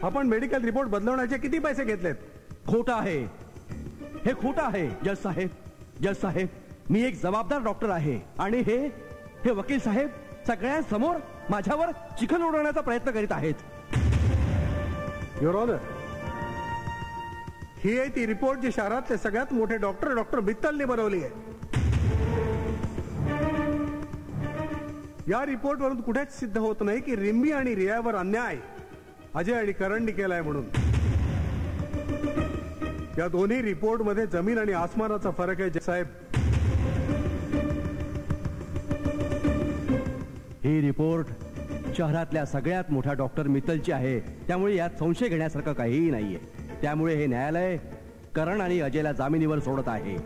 आपण मेडिकल रिपोर्ट बदलवण्याचे किती पैसे घेतलेत? खोटं आहे, हे खोटं आहे. जज साहेब, जज साहेब, मी एक जबाबदार डॉक्टर आहे आणि हे वकील साहेब सगळ्यांसमोर माझ्यावर चिखल उडवण्याचा प्रयत्न करीत आहेत. युअर ऑनर, ही आहे ती रिपोर्ट जी शहरातले सगळ्यात मोठे डॉक्टर मित्तलने बनवली आहे. या रिपोर्ट वरून कुठेच सिद्ध होत नाही की रिम्मी आणि रियावर अन्याय अजय आणि करणनी केलाय म्हणून. या दोन्ही रिपोर्ट मध्ये जमीन आणि आसमानाचा फरक आहे साहेब. ही रिपोर्ट शहरातल्या सगळ्यात मोठ्या डॉक्टर मित्तलची आहे, त्यामुळे यात संशय घेण्यासारखं काहीही नाहीये. त्यामुळे हे न्यायालय करण आणि अजयला जामिनीवर सोडत आहे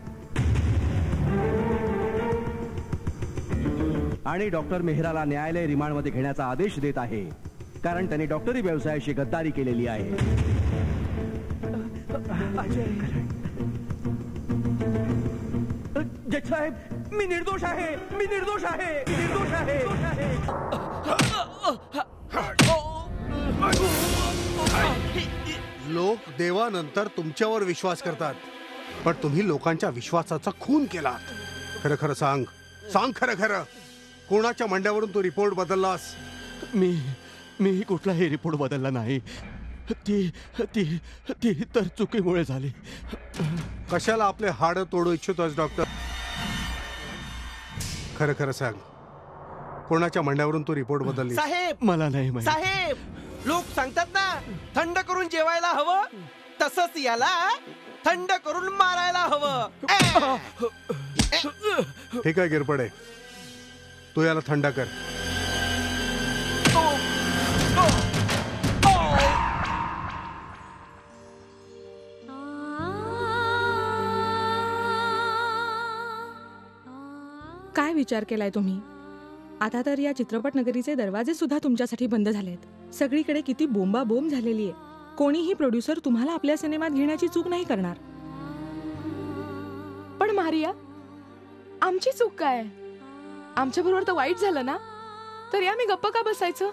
आणि डॉक्टर मेहराला न्यायालय रिमांडमध्ये घेण्याचा आदेश देत आहे, कारण त्यांनी डॉक्टरी व्यवसायाशी गद्दारी केलेली आहे. जज साहेब, मी निर्दोष आहे, मी निर्दोष आहे, मी निर्दोष आहे. लोक देवानंतर तुमच्यावर विश्वास करतात, पण तुम्ही लोकांच्या विश्वासाचा खून केला. खरं खरं सांग, सांग खरं खरं, कोणाच्या मंड्यावरून तू रिपोर्ट बदललास? मी कुठलाही रिपोर्ट बदलला नाही. ती ती ती तर चुकीमुळे झाली. कशाला आपले हाड तोडू इच्छितोस डॉक्टर? खरं खरं सांग, कोणाच्या मंड्यावरून तू रिपोर्ट बदलली? साहेब, मला नाही माहित. साहेब, लोक सांगतात ना थंड करून जेवायला हवं, तसंच याला थंड करून मारायला हवं. ठीक आहे गिरपडे, तू याला थंड कर. काय विचार केलाय तुम्ही? आता तर या चित्रपट नगरीचे दरवाजे सुद्धा तुमच्यासाठी बंद झालेत. सगळीकडे किती बोंबाबोंब झालेली आहे. कोणीही प्रोड्युसर तुम्हाला आपल्या सिनेमात घेण्याची चूक नाही करणार. पण मारिया, आमची चूक काय? आमच्या बरोबर तर वाईट झालं ना, तर या मी गप्प का बसायचं?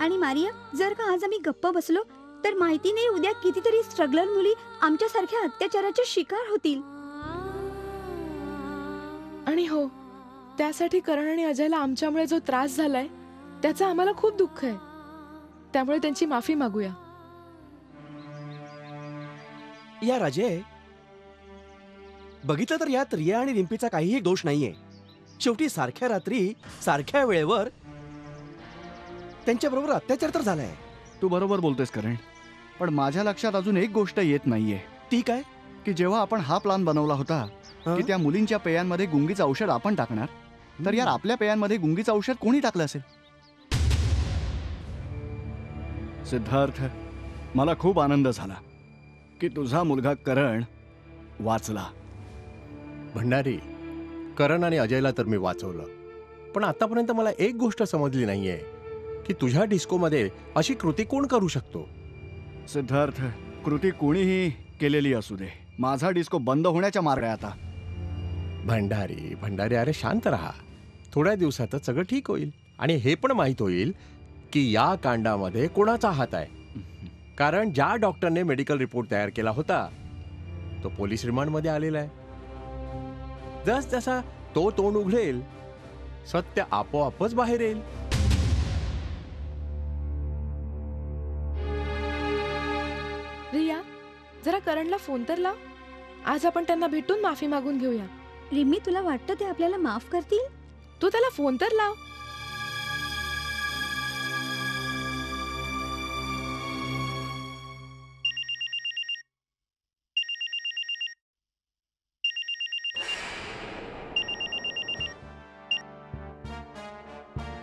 आणि मारिया, जर का आज आम्ही गप्प बसलो तर माहिती नाही उद्या कितीतरी स्ट्रगलर मुली आमच्यासारख्या अत्याचाराच्या शिकार होतील. आणि हो, त्यासाठी करण आणि अजयला आमच्यामुळे जो त्रास झालाय त्याचं आम्हाला खूप दुःख आहे. त्यामुळे त्यांची माफी मागूया. या राजे, बघितलं तर यात रिया आणि रिम्पीचा काहीही दोष नाहीये. शेवटी सारख्या रात्री सारख्या वेळेवर त्यांच्या बरोबर अत्याचार तर झालाय. तू बरोबर बोलतोयस करण, पण माझ्या लक्षात अजून एक गोष्ट येत नाहीये. ती काय? की जेव्हा आपण हा प्लान बनवला होता की त्या मुलींच्या पेयांमध्ये गुंगीचं औषध आपण टाकणार, तर यार आपल्या पेयांमध्ये गुंगीचं औषध कोणी टाकलं असेल? सिद्धार्थ, मला खूप आनंद झाला की तुझा मुलगा करण वाचला. भंडारी, करण आणि अजयला तर मी वाचवलं, पण आतापर्यंत मला एक गोष्ट समजली नाहीये की तुझ्या डिस्कोमध्ये अशी कृती कोण करू शकतो? सिद्धार्थ, कृती कोणीही केलेली असू दे, माझा डिस्को बंद होण्याच्या मार्ग आहे आता. भंडारी भंडारी, अरे शांत राहा. थोड्या दिवसातच सगळं ठीक होईल आणि हे पण माहीत होईल की या कांडामध्ये कोणाचा हात आहे. कारण ज्या डॉक्टरने मेडिकल रिपोर्ट तयार केला होता तो पोलीस रिमांडमध्ये आलेला आहे. जस जसा तो तोंड उघडेल सत्य आपोआपच बाहेर येईल. रिया, जरा करणला फोन तर लाव. आज आपण त्यांना भेटून माफी मागून घेऊया. रिम्मी, तुला वाटतं ते आपल्याला माफ करतील? तू त्याला फोन तर लाव.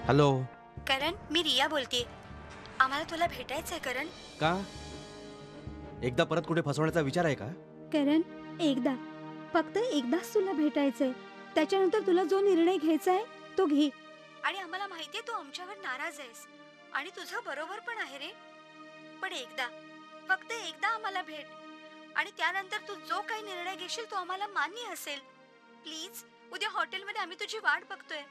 हॅलो. करण, मी रिया बोलते. आम्हाला तुला भेटायचंय करण. का? एकदा परत कुठे फसवण्याचा विचार आहे का? करण, एकदा, फक्त एकदाच तुला भेटायचंय. त्याच्यानंतर तुला जो निर्णय घ्यायचा आहे तो घे. आणि आम्हाला माहितीये तू आमच्यावर नाराज आहेस आणि तुझं बरोबर पण आहे रे. पण एकदा, फक्त एकदा आम्हाला भेट आणि त्यानंतर तू जो काही निर्णय घेशील तो आम्हाला मान्य असेल. प्लीज, उद्या हॉटेलमध्ये आम्ही तुझी वाट बघतोय.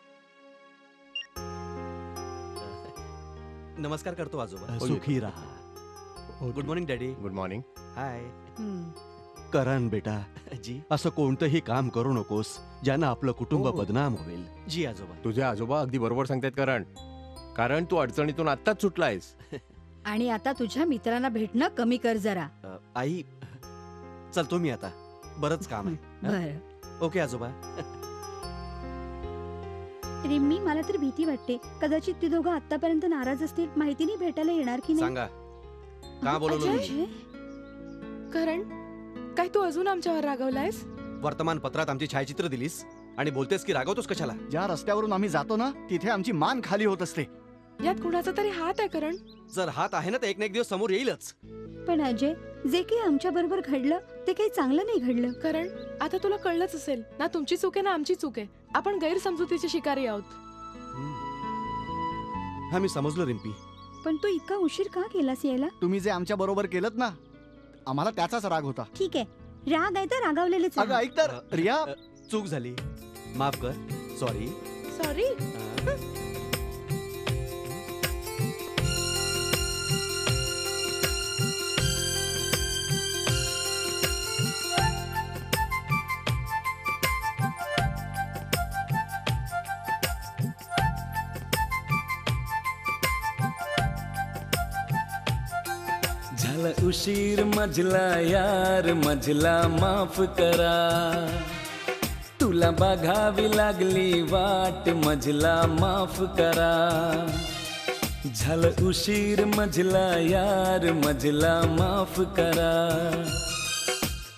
नमस्कार करतो आजोबा. सुखी राहा. Good morning daddy. Good morning. Hi. Karan बेटा, जी. असं कोणतंही काम करू नकोस ज्यानं आपलं कुटुंब बदनाम होईल. जी आजोबा. तुझे आजोबा अगदी बरोबर सांगतायत करण. कारण तू अडचणीतून आत्ताच सुटलायस. आणि आता तुझ्या मित्रांना भेटणं कमी कर जरा. आई, चलतो मी आता. बरंच काम आहे. बर. ओके आजोबा. रिम्मी, मला तर भीती वाटते. कदाचित ती दोघं आतापर्यंत नाराज असतील. माहिती नाही भेटायला येणार की नाही. सांगा, का बोलवलं? करण, काय तू अजून आमच्यावर रागवलायस? वर्तमानपत्रात आमची छायाचित्र दिलीस आणि बोलतेस की रागवतोस कशाला? ज्या रस्त्यावरून आम्ही जातो ना तिथे आमची मान खाली होत असते. यात कुणाचा तरी हात आहे करण. जर हात आहे ना तर एक ना एक दिवस समोर येईलच. पण अजय, जे काही आमच्या बरोबर घडलं ते काही चांगलं नाही घडलं. करण, आता तुला कळलंच असेल ना, तुमची चूक आहे ना आमची चूक आहे. आपण गैरसमजुतीचे शिकारी आहोत. हा, मी समजलो रिम्पी. पण तू इतका उशीर का केलास यायला? तुम्ही जे आमच्या बरोबर केलं ना, आम्हाला त्याचाच राग होता. ठीक आहे, राग आहे तर रागावलेलेच. अगं ऐक तर, रिया, चूक झाली, माफ कर. सॉरी. सॉरी. झाला उशीर मजला यार, मजला माफ करा. तुला बघावी लागली वाट, मजला माफ करा. झालं उशीर मजला यार, मजला माफ करा.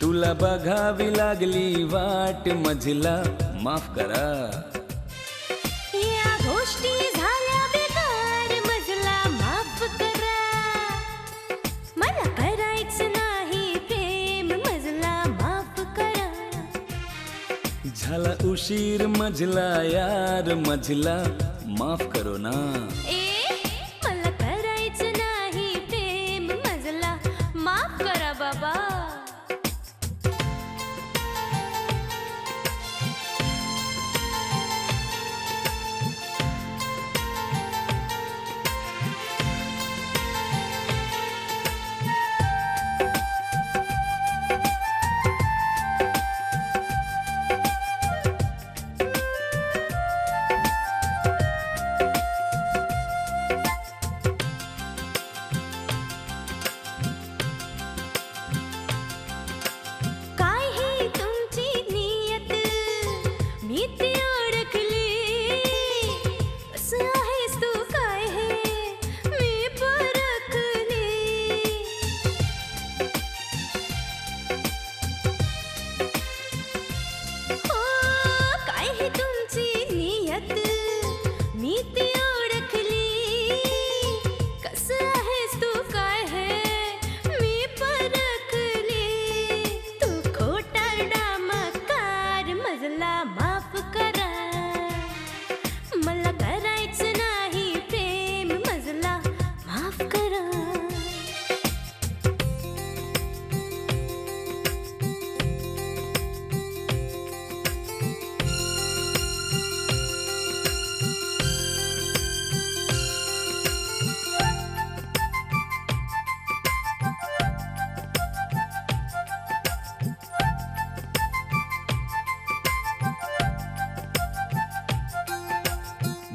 तुला बघावी लागली वाट, मजला माफ करा. या गोष्टी झाल्या बेकार, मजला माफ करा. मला करायचं नाही प्रेम, मजला माफ करा. झाला उशीर मजला यार, मजला माफ करो ना. मला करायचं नाही प्रेम, मजला माफ करा बाबा.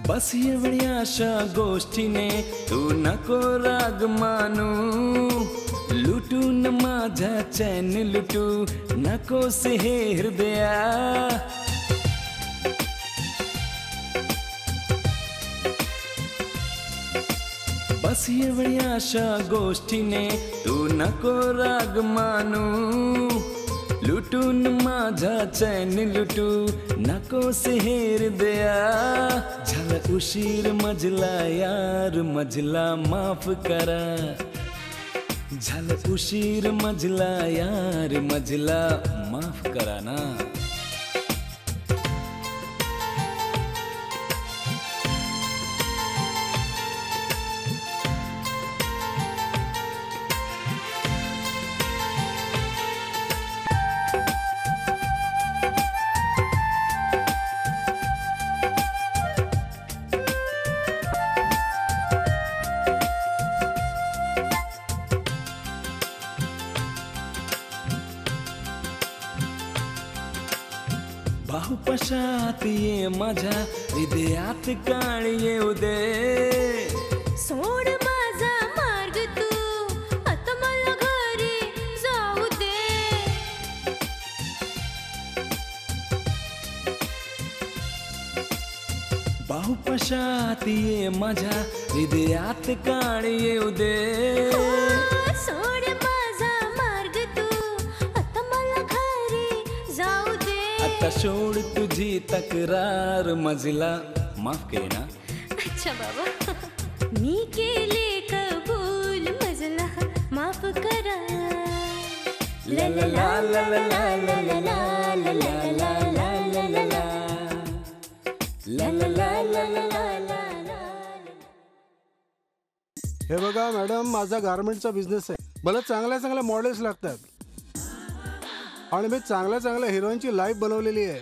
बस एवढी अशा गोष्टीने तू नको राग मानू. लुटून माझा चैन लुटू नकोस हे हृदया. बस एवढी अशा गोष्टीने तू नको राग मानू. लुटून माझा चैन लुटू नकोस हे हृदया. झालं उशीर मजला यार मजला माफ करा. झालं उशीर मजला यार मजला माफ करा ना. बाहुपशात ये माझ्या हृदयात काळ येऊ दे. सोड माझा मार्ग तू आता मला घरी जाऊ दे. बाहुपशात ये माझ्या हृदयात काळ येऊ दे. सोड माझा मार्ग तू आता मला घरी जाऊ दे. आता सोड तुझी तक्रार मजला माफ केली ना. अच्छा बाबा मी केले कबूल मजला माफ करा. ला ला ला ला ला ला ला ला ला ला ला ला ला ला ला ला ला ला ला. हे बघा मॅडम, माझा गारमेंटचा बिझनेस आहे. मला चांगल्या चांगल्या मॉडेल्स लागतात आणि मी चांगल्या चांगल्या हिरोईनची लाईफ बनवलेली आहे.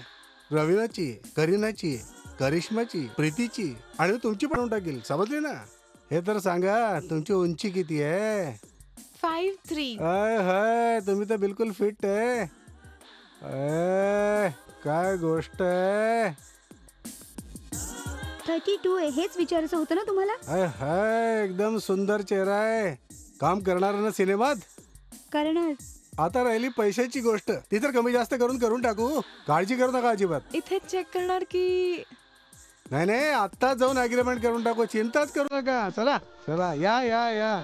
रवीनाची, करीनाची, करिश्माची, प्रीतीची आणि मी तुमची बनवून टाकील. समजली ना. हे तर सांगा तुमची उंची किती आहे? 5'3". हाय तुम्ही तर बिलकुल फिट आहे. काय गोष्ट आहे. 32 आहे हेच विचारायचं होतं ना तुम्हाला? हाय एकदम सुंदर चेहरा आहे. काम करणार ना सिनेमात? करणार. आता राहिली पैशाची गोष्ट. ती तर कमी जास्त करून टाकू. काळजी करू नका अजिबात. इथे चेक करणार की नाही नाही, आता जाऊन अग्रीमेंट करून टाकू. चिंताच करू नका. चला चला या या या.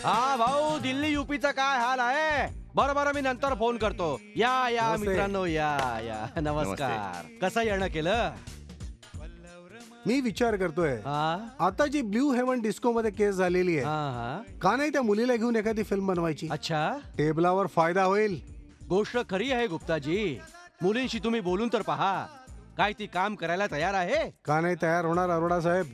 हा भाऊ, दिल्ली यूपीचा काय हाल आहे? बरं मी नंतर फोन करतो. या या मित्रांनो, या या. नमस्कार. कसं येणं केलं? मी विचार करतोय आता जी ब्ल्यू हेवन डिस्को मध्ये केस झालेली आहे, का नाही त्या मुलीला घेऊन एखादी फिल्म बनवायची? अच्छा, टेबलावर फायदा होईल. गोष्ट खरी आहे गुप्ताजी. मुलींशी तुम्ही बोलून तर पहा. काय ती काम करायला तयार आहे? का नाही तयार होणार अरोडा साहेब?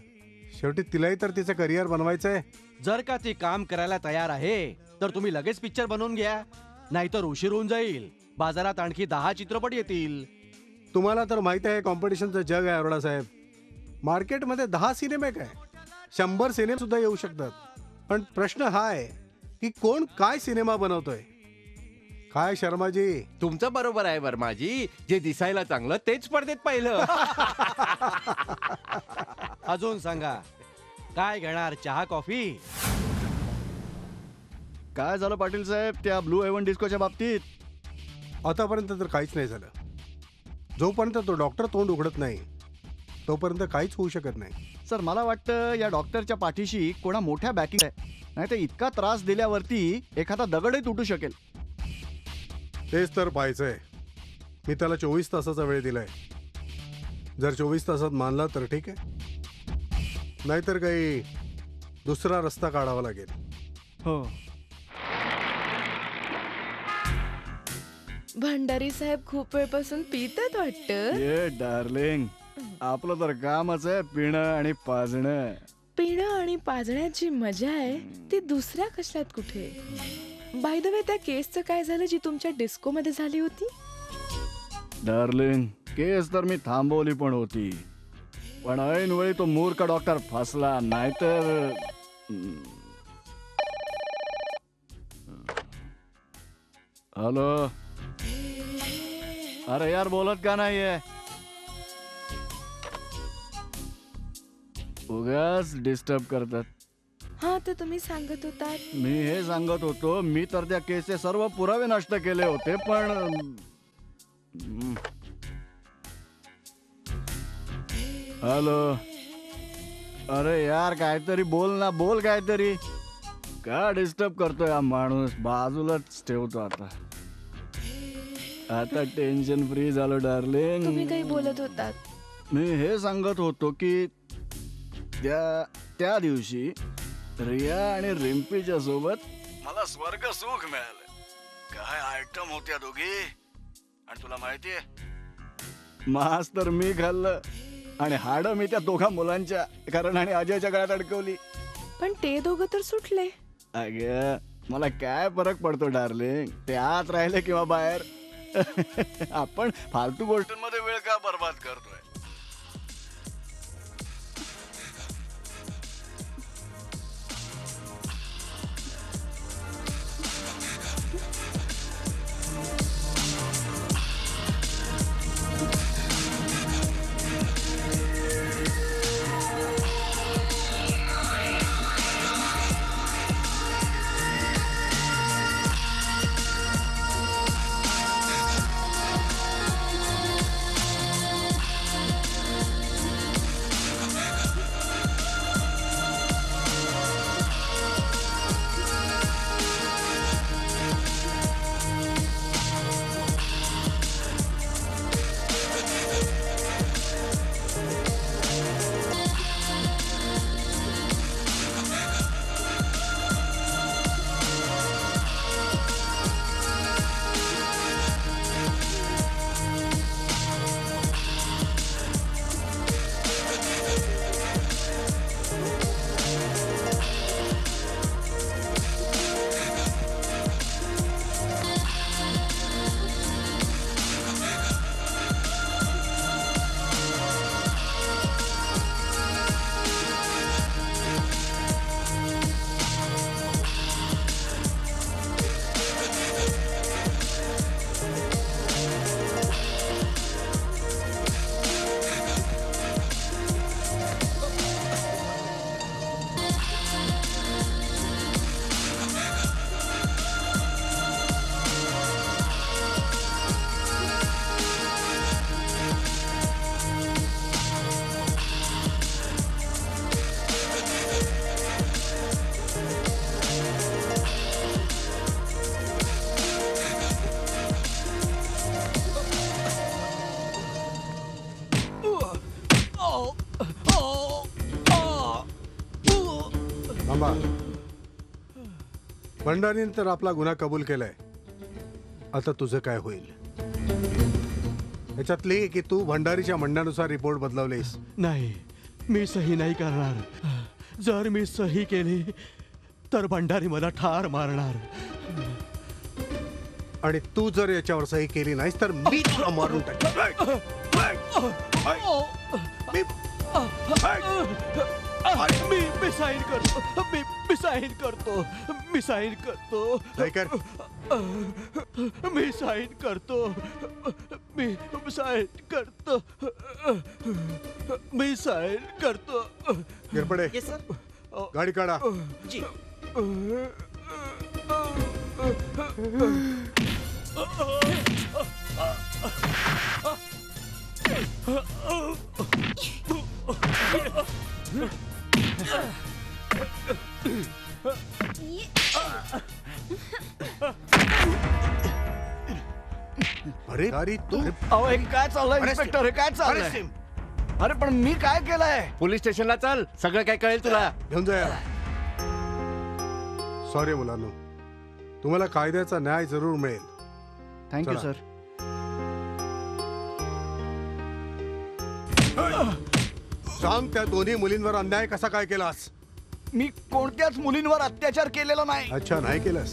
शेवटी तिलाही तर तिचं करिअर बनवायचंय. जर का ती काम करायला तयार आहे तर तुम्ही लगेच पिक्चर बनवून घ्या, नाहीतर उशीर होऊन जाईल. बाजारात आणखी 10 चित्रपट येतील. तुम्हाला तर माहिती आहे कॉम्पिटिशनचं जग आहे अरोडा साहेब. मार्केटमध्ये 10 सिनेमे काय 100 सिनेमे सुद्धा येऊ शकतात. पण प्रश्न हा आहे की कोण काय सिनेमा बनवतोय. काय शर्माजी, तुमचं बरोबर आहे वर्माजी. जे दिसायला चांगलं तेच स्पर्धेत पाहिलं. अजून सांगा, काय घेणार, चहा कॉफी? काय झालं पाटील साहेब त्या ब्लू हेवन डिस्कोच्या बाबतीत? आतापर्यंत तर काहीच नाही झालं. जोपर्यंत तो डॉक्टर तोंड उघडत नाही तोपर्यंत काहीच होऊ शकत नाही. सर मला वाटतं या डॉक्टरच्या पाठीशी कोणा मोठ्या बॅकिंग आहे, नाही तर इतका त्रास दिल्यावरती एखादा दगडही तुटू शकेल. तेच तर पाहायचंय. मी त्याला 24 तासाचा वेळ दिलाय. जर 24 तासात मानला तर ठीक आहे, नाहीतर काही दुसरा रस्ता काढावा लागेल. हो. भंडारी साहेब खूप वेळपासून पितात वाटतं. ये डार्लिंग, आपलं तर कामच आहे पिणं आणि पाजणं. पिणं आणि पाजण्याची मजा आहे ती दुसऱ्या कशात कुठे. बाय द वे, त्या केसचं काय झालं जी तुमच्या डिस्को मध्ये झाली होती? डार्लिंग, केस तर मी थांबवली पण होती, पण ऐनवेळी तो मूर्ख डॉक्टर फसला. नाहीतर हॅलो, अरे यार बोलत का नाहीये? उगाच डिस्टर्ब करतात. हा, तर तुम्ही सांगत होतात. मी हे सांगत होतो, मी तर त्या केसचे सर्व पुरावे नष्ट केले होते, पण हॅलो, अरे यार काहीतरी बोल ना, बोल काहीतरी. का डिस्टर्ब करतोय हा माणूस? बाजूलाच ठेवतो आता. आता टेन्शन फ्री झालो डार्लिंग. तुम्ही काही बोलत होतात. मी हे सांगत होतो की त्या दिवशी रिया आणि रिम्पीच्या सोबत मला स्वर्ग सुख मिळालं. काय आयटम होत्या दोघी. आणि तुला माहितीये, मांस तर मी खाल्लं आणि हाडं मी त्या दोघा मुलांच्या करण आणि अजयच्या गळ्यात अडकवली. पण ते दोघं तर सुटले. अगं, मला काय फरक पडतो डार्लिंग, ते आत राहिले किंवा बाहेर. आपण फालतू गोष्टींमध्ये वेळ का बर्बाद करतोय? भंडारीने तर आपला गुन्हा कबूल केलाय. आता तुझं काय होईल? याच्यात लिही की तू भंडारीच्या म्हणण्यानुसार रिपोर्ट बदलवलेस. नाही, मी सही नाही करणार. जर मी सही केली तर भंडारी मला ठार मारणार. आणि तू जर याच्यावर सही केली नाहीस तर मी तुला मारून टाकेन. मी साईन करतो, मी साईन करतो, मी साईन करतो, मी साईन करतो, मी साईन करतो, मी साईन करतो. गिरपडे गाडी काढा. जी. अरे अरे तू अहो हे काय चाललंय इन्स्पेक्टर, हे काय चाललंय? अरे पण मी काय केलंय? पोलीस स्टेशनला चल, सगळं काय कळेल तुला. घेऊन जा. सॉरी मुलांनो, तुम्हाला कायद्याचा न्याय जरूर मिळेल. Thank you sir. सांग त्या दोन्ही मुलींवर अन्याय कसा काय केलास? मी कोणत्याच मुलींवर अत्याचार केलेला नाही. अच्छा, नाही केलास.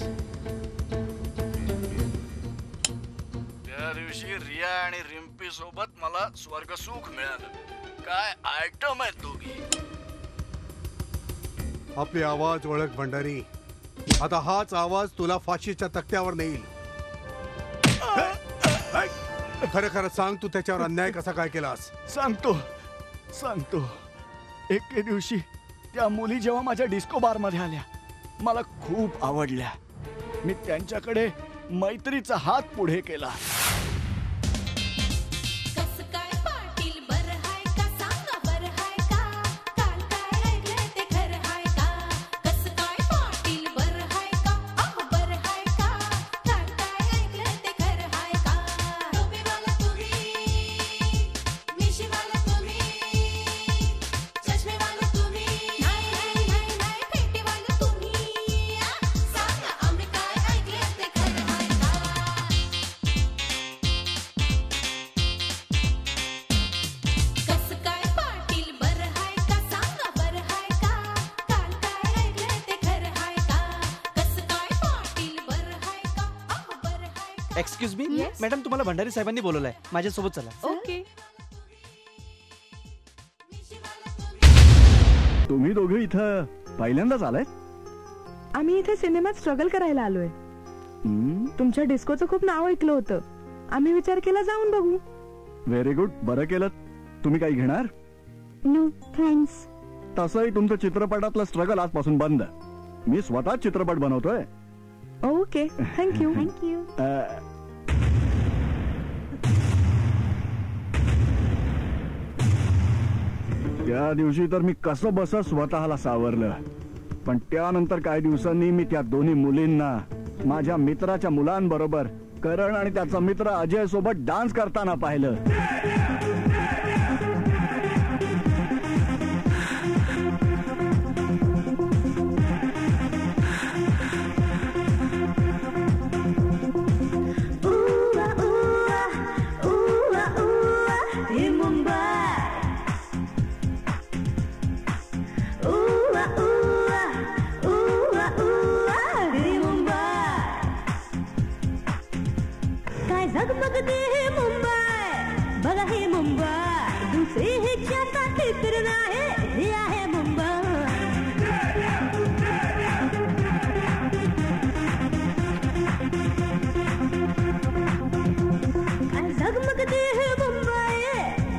त्या दिवशी रिया आणि रिम्पी सोबत मला स्वर्गसुख मिळालं. काय आयटम आहेत दोघी. आपली आवाज ओळख भंडारी. आता हाच आवाज तुला फाशीच्या तक्त्यावर नेईल. खरं खरं सांग, तू त्याच्यावर अन्याय कसा काय केलास? सांगतो. एके दिवशी त्या मुली जेव्हा माझ्या डिस्को बार मध्ये आल्या, मला खूप आवडल्या. मी त्यांच्याकडे मैत्रीचा हात पुढे केला. एक्सक्यूज मी, मॅडम तुम्हाला भंडारी साहेबांनी बोलवलंय, माझ्यासोबत चला. ओके. तुम्ही दोघे इथं पहिल्यांदाच आलाय? आम्ही इथे सिनेमात स्ट्रगल करायला आलोय. तुमच्या डिस्कोचं खूप नाव ऐकलं होतं. आम्ही विचार केला जाऊन बघू. व्हेरी गुड, बरं केलं. तुम्ही काही घेणार? No thanks. तसंही तुमचं चित्रपटातलं स्ट्रगल आजपासून बंद. मी स्वतः चित्रपट बनवतोय. Okay, thank you. त्या दिवशी तर मी कसं बस स्वतःला सावरलं, पण त्यानंतर काही दिवसांनी मी त्या दोन्ही मुलींना माझ्या मित्राच्या मुलांबरोबर करण आणि त्याचा मित्र अजय सोबत डान्स करताना पाहिलं. झगमगते हे मुंबई, बघा हे मुंबई, दुसरे ह्याच्यासाठी तर नाही, हे आहे मुंबई. झगमगते हे मुंबई,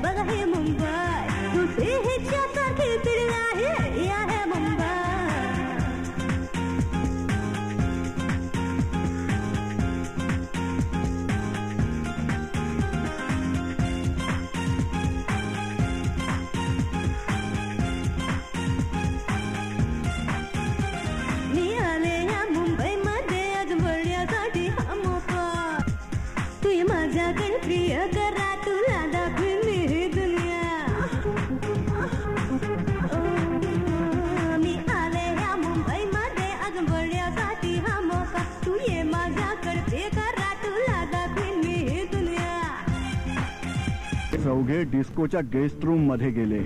बघा हे मुंबई, दुसरे ह्याच्यासाठी तर नाही, हे आहे मुंबई. चौघे डिस्कोच्या गेस्ट रूम मध्ये गेले.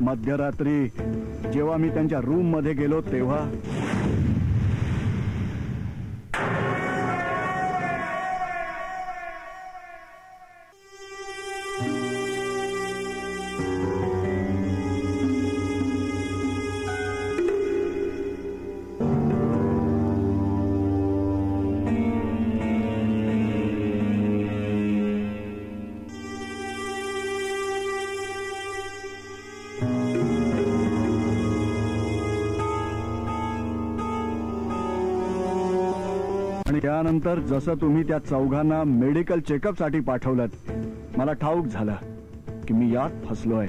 मध्यरात्री जेव्हा मी त्यांच्या रूम मध्ये गेलो तेव्हा पण यानंतर जसं तुम्ही त्या चौघांना मेडिकल चेकअप साठी पाठवलं, मला ठाऊक झालं की मी यात फसलोय.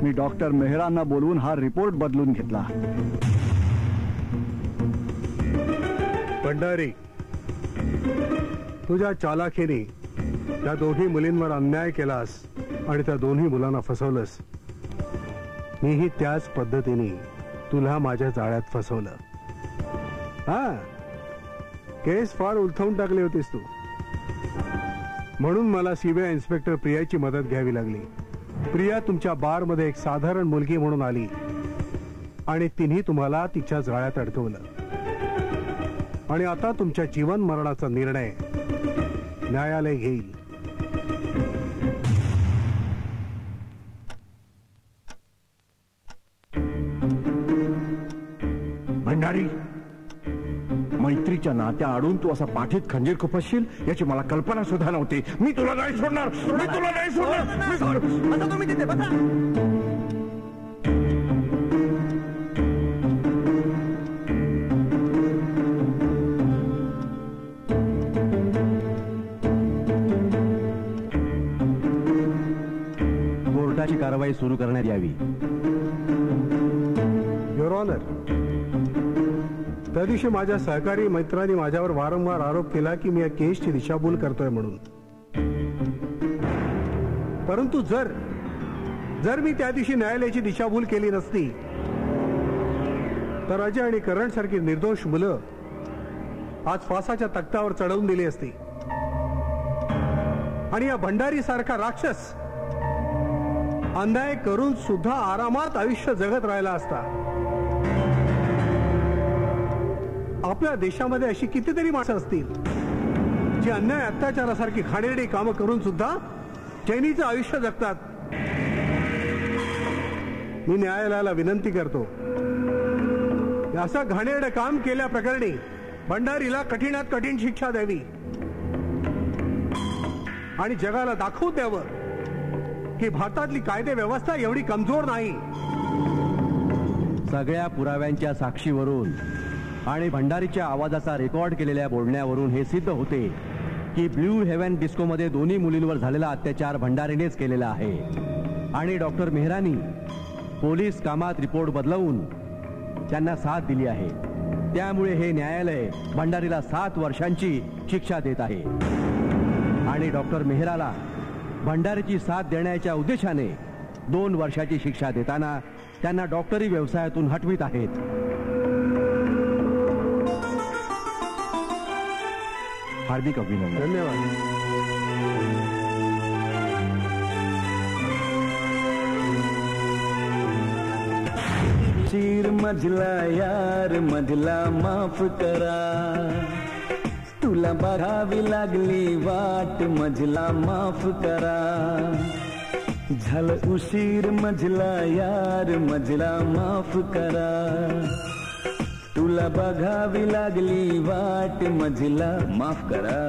मी डॉक्टर मेहरांना बोलवून हा रिपोर्ट बदलून घेतला. भंडारी, तुझ्या चालाखीने त्या दोन्ही मुलींवर अन्याय केलास आणि त्या दोन्ही मुलांना फसवलंस. मीही त्याच पद्धतीने तुला माझ्या जाळ्यात फसवलं. हा, केस फार उलथवून टाकली होतीस तू, म्हणून मला सीबीआय इन्स्पेक्टर प्रियाची मदत घ्यावी लागली. प्रिया तुमच्या बारमध्ये एक साधारण मुलगी म्हणून आली आणि तिने तुम्हाला तिच्या जाळ्यात अडकवलं. आणि आता तुमच्या जीवन मरणाचा निर्णय न्यायालय घेईल. भंडारी, मैत्रीच्या नात्या आडून तू असा पाठीत खंजीर खुपसशील याची मला कल्पना सुद्धा नव्हती. मी तुला नाही सोडणार, मी तुला नाही सोडणार. तुम्ही तिथे बसा. कोर्टाची कारवाई सुरू करण्यात यावी. युअर ऑनर, त्या दिवशी माझ्या सहकारी मित्रांनी माझ्यावर वारंवार आरोप केला की मी या केसची दिशाभूल करतोय म्हणून. परंतु जर मी त्या दिवशी न्यायालयाची दिशाभूल केली नसती तर अजय आणि करण सारखी निर्दोष मुलं आज फासाच्या तख्तावर चढवून दिली असती आणि या भंडारी सारखा राक्षस अन्याय करून सुद्धा आरामात आयुष्य जगत राहिला असता. आपल्या देशामध्ये अशी कितीतरी माणसं असतील जी अन्याय अत्याचारासारखी घाणेरडी कामं करून सुद्धा चैनीचं आयुष्य जगतात. मी न्यायालयाला विनंती करतो, असं घाणेरडं काम केल्या प्रकरणी भंडारीला कठीणात कठीण शिक्षा द्यावी आणि जगाला दाखवून द्यावं की भारतातली कायदे व्यवस्था एवढी कमजोर नाही. सगळ्या पुराव्यांच्या साक्षीवरून आणि भंडारीच्या आवाजाचा रेकॉर्ड केलेल्या बोलण्यावरून हे सिद्ध होते की ब्ल्यू हेवन डिस्कोमध्ये दोन्ही मुलींवर झालेला अत्याचार भंडारीनेच केलेला आहे. आणि डॉक्टर मेहरानी पोलीस कामात रिपोर्ट बदलवून त्यांना साथ दिली आहे. त्यामुळे हे न्यायालय भंडारीला 7 वर्षांची शिक्षा देत आहे. आणि डॉक्टर मेहराला भंडारीची साथ देण्याच्या उद्देशाने 2 वर्षाची शिक्षा देताना त्यांना डॉक्टरी व्यवसायातून हटवित आहेत. हार्दिक अभिनंदन. धन्यवाद. उशीर मधला यार मधला माफ करा, तुला बघावी लागली वाट मधला माफ करा. झालं उशीर मधला यार मधला माफ करा, तुला बघावी लागली वाट मधला माफ करा.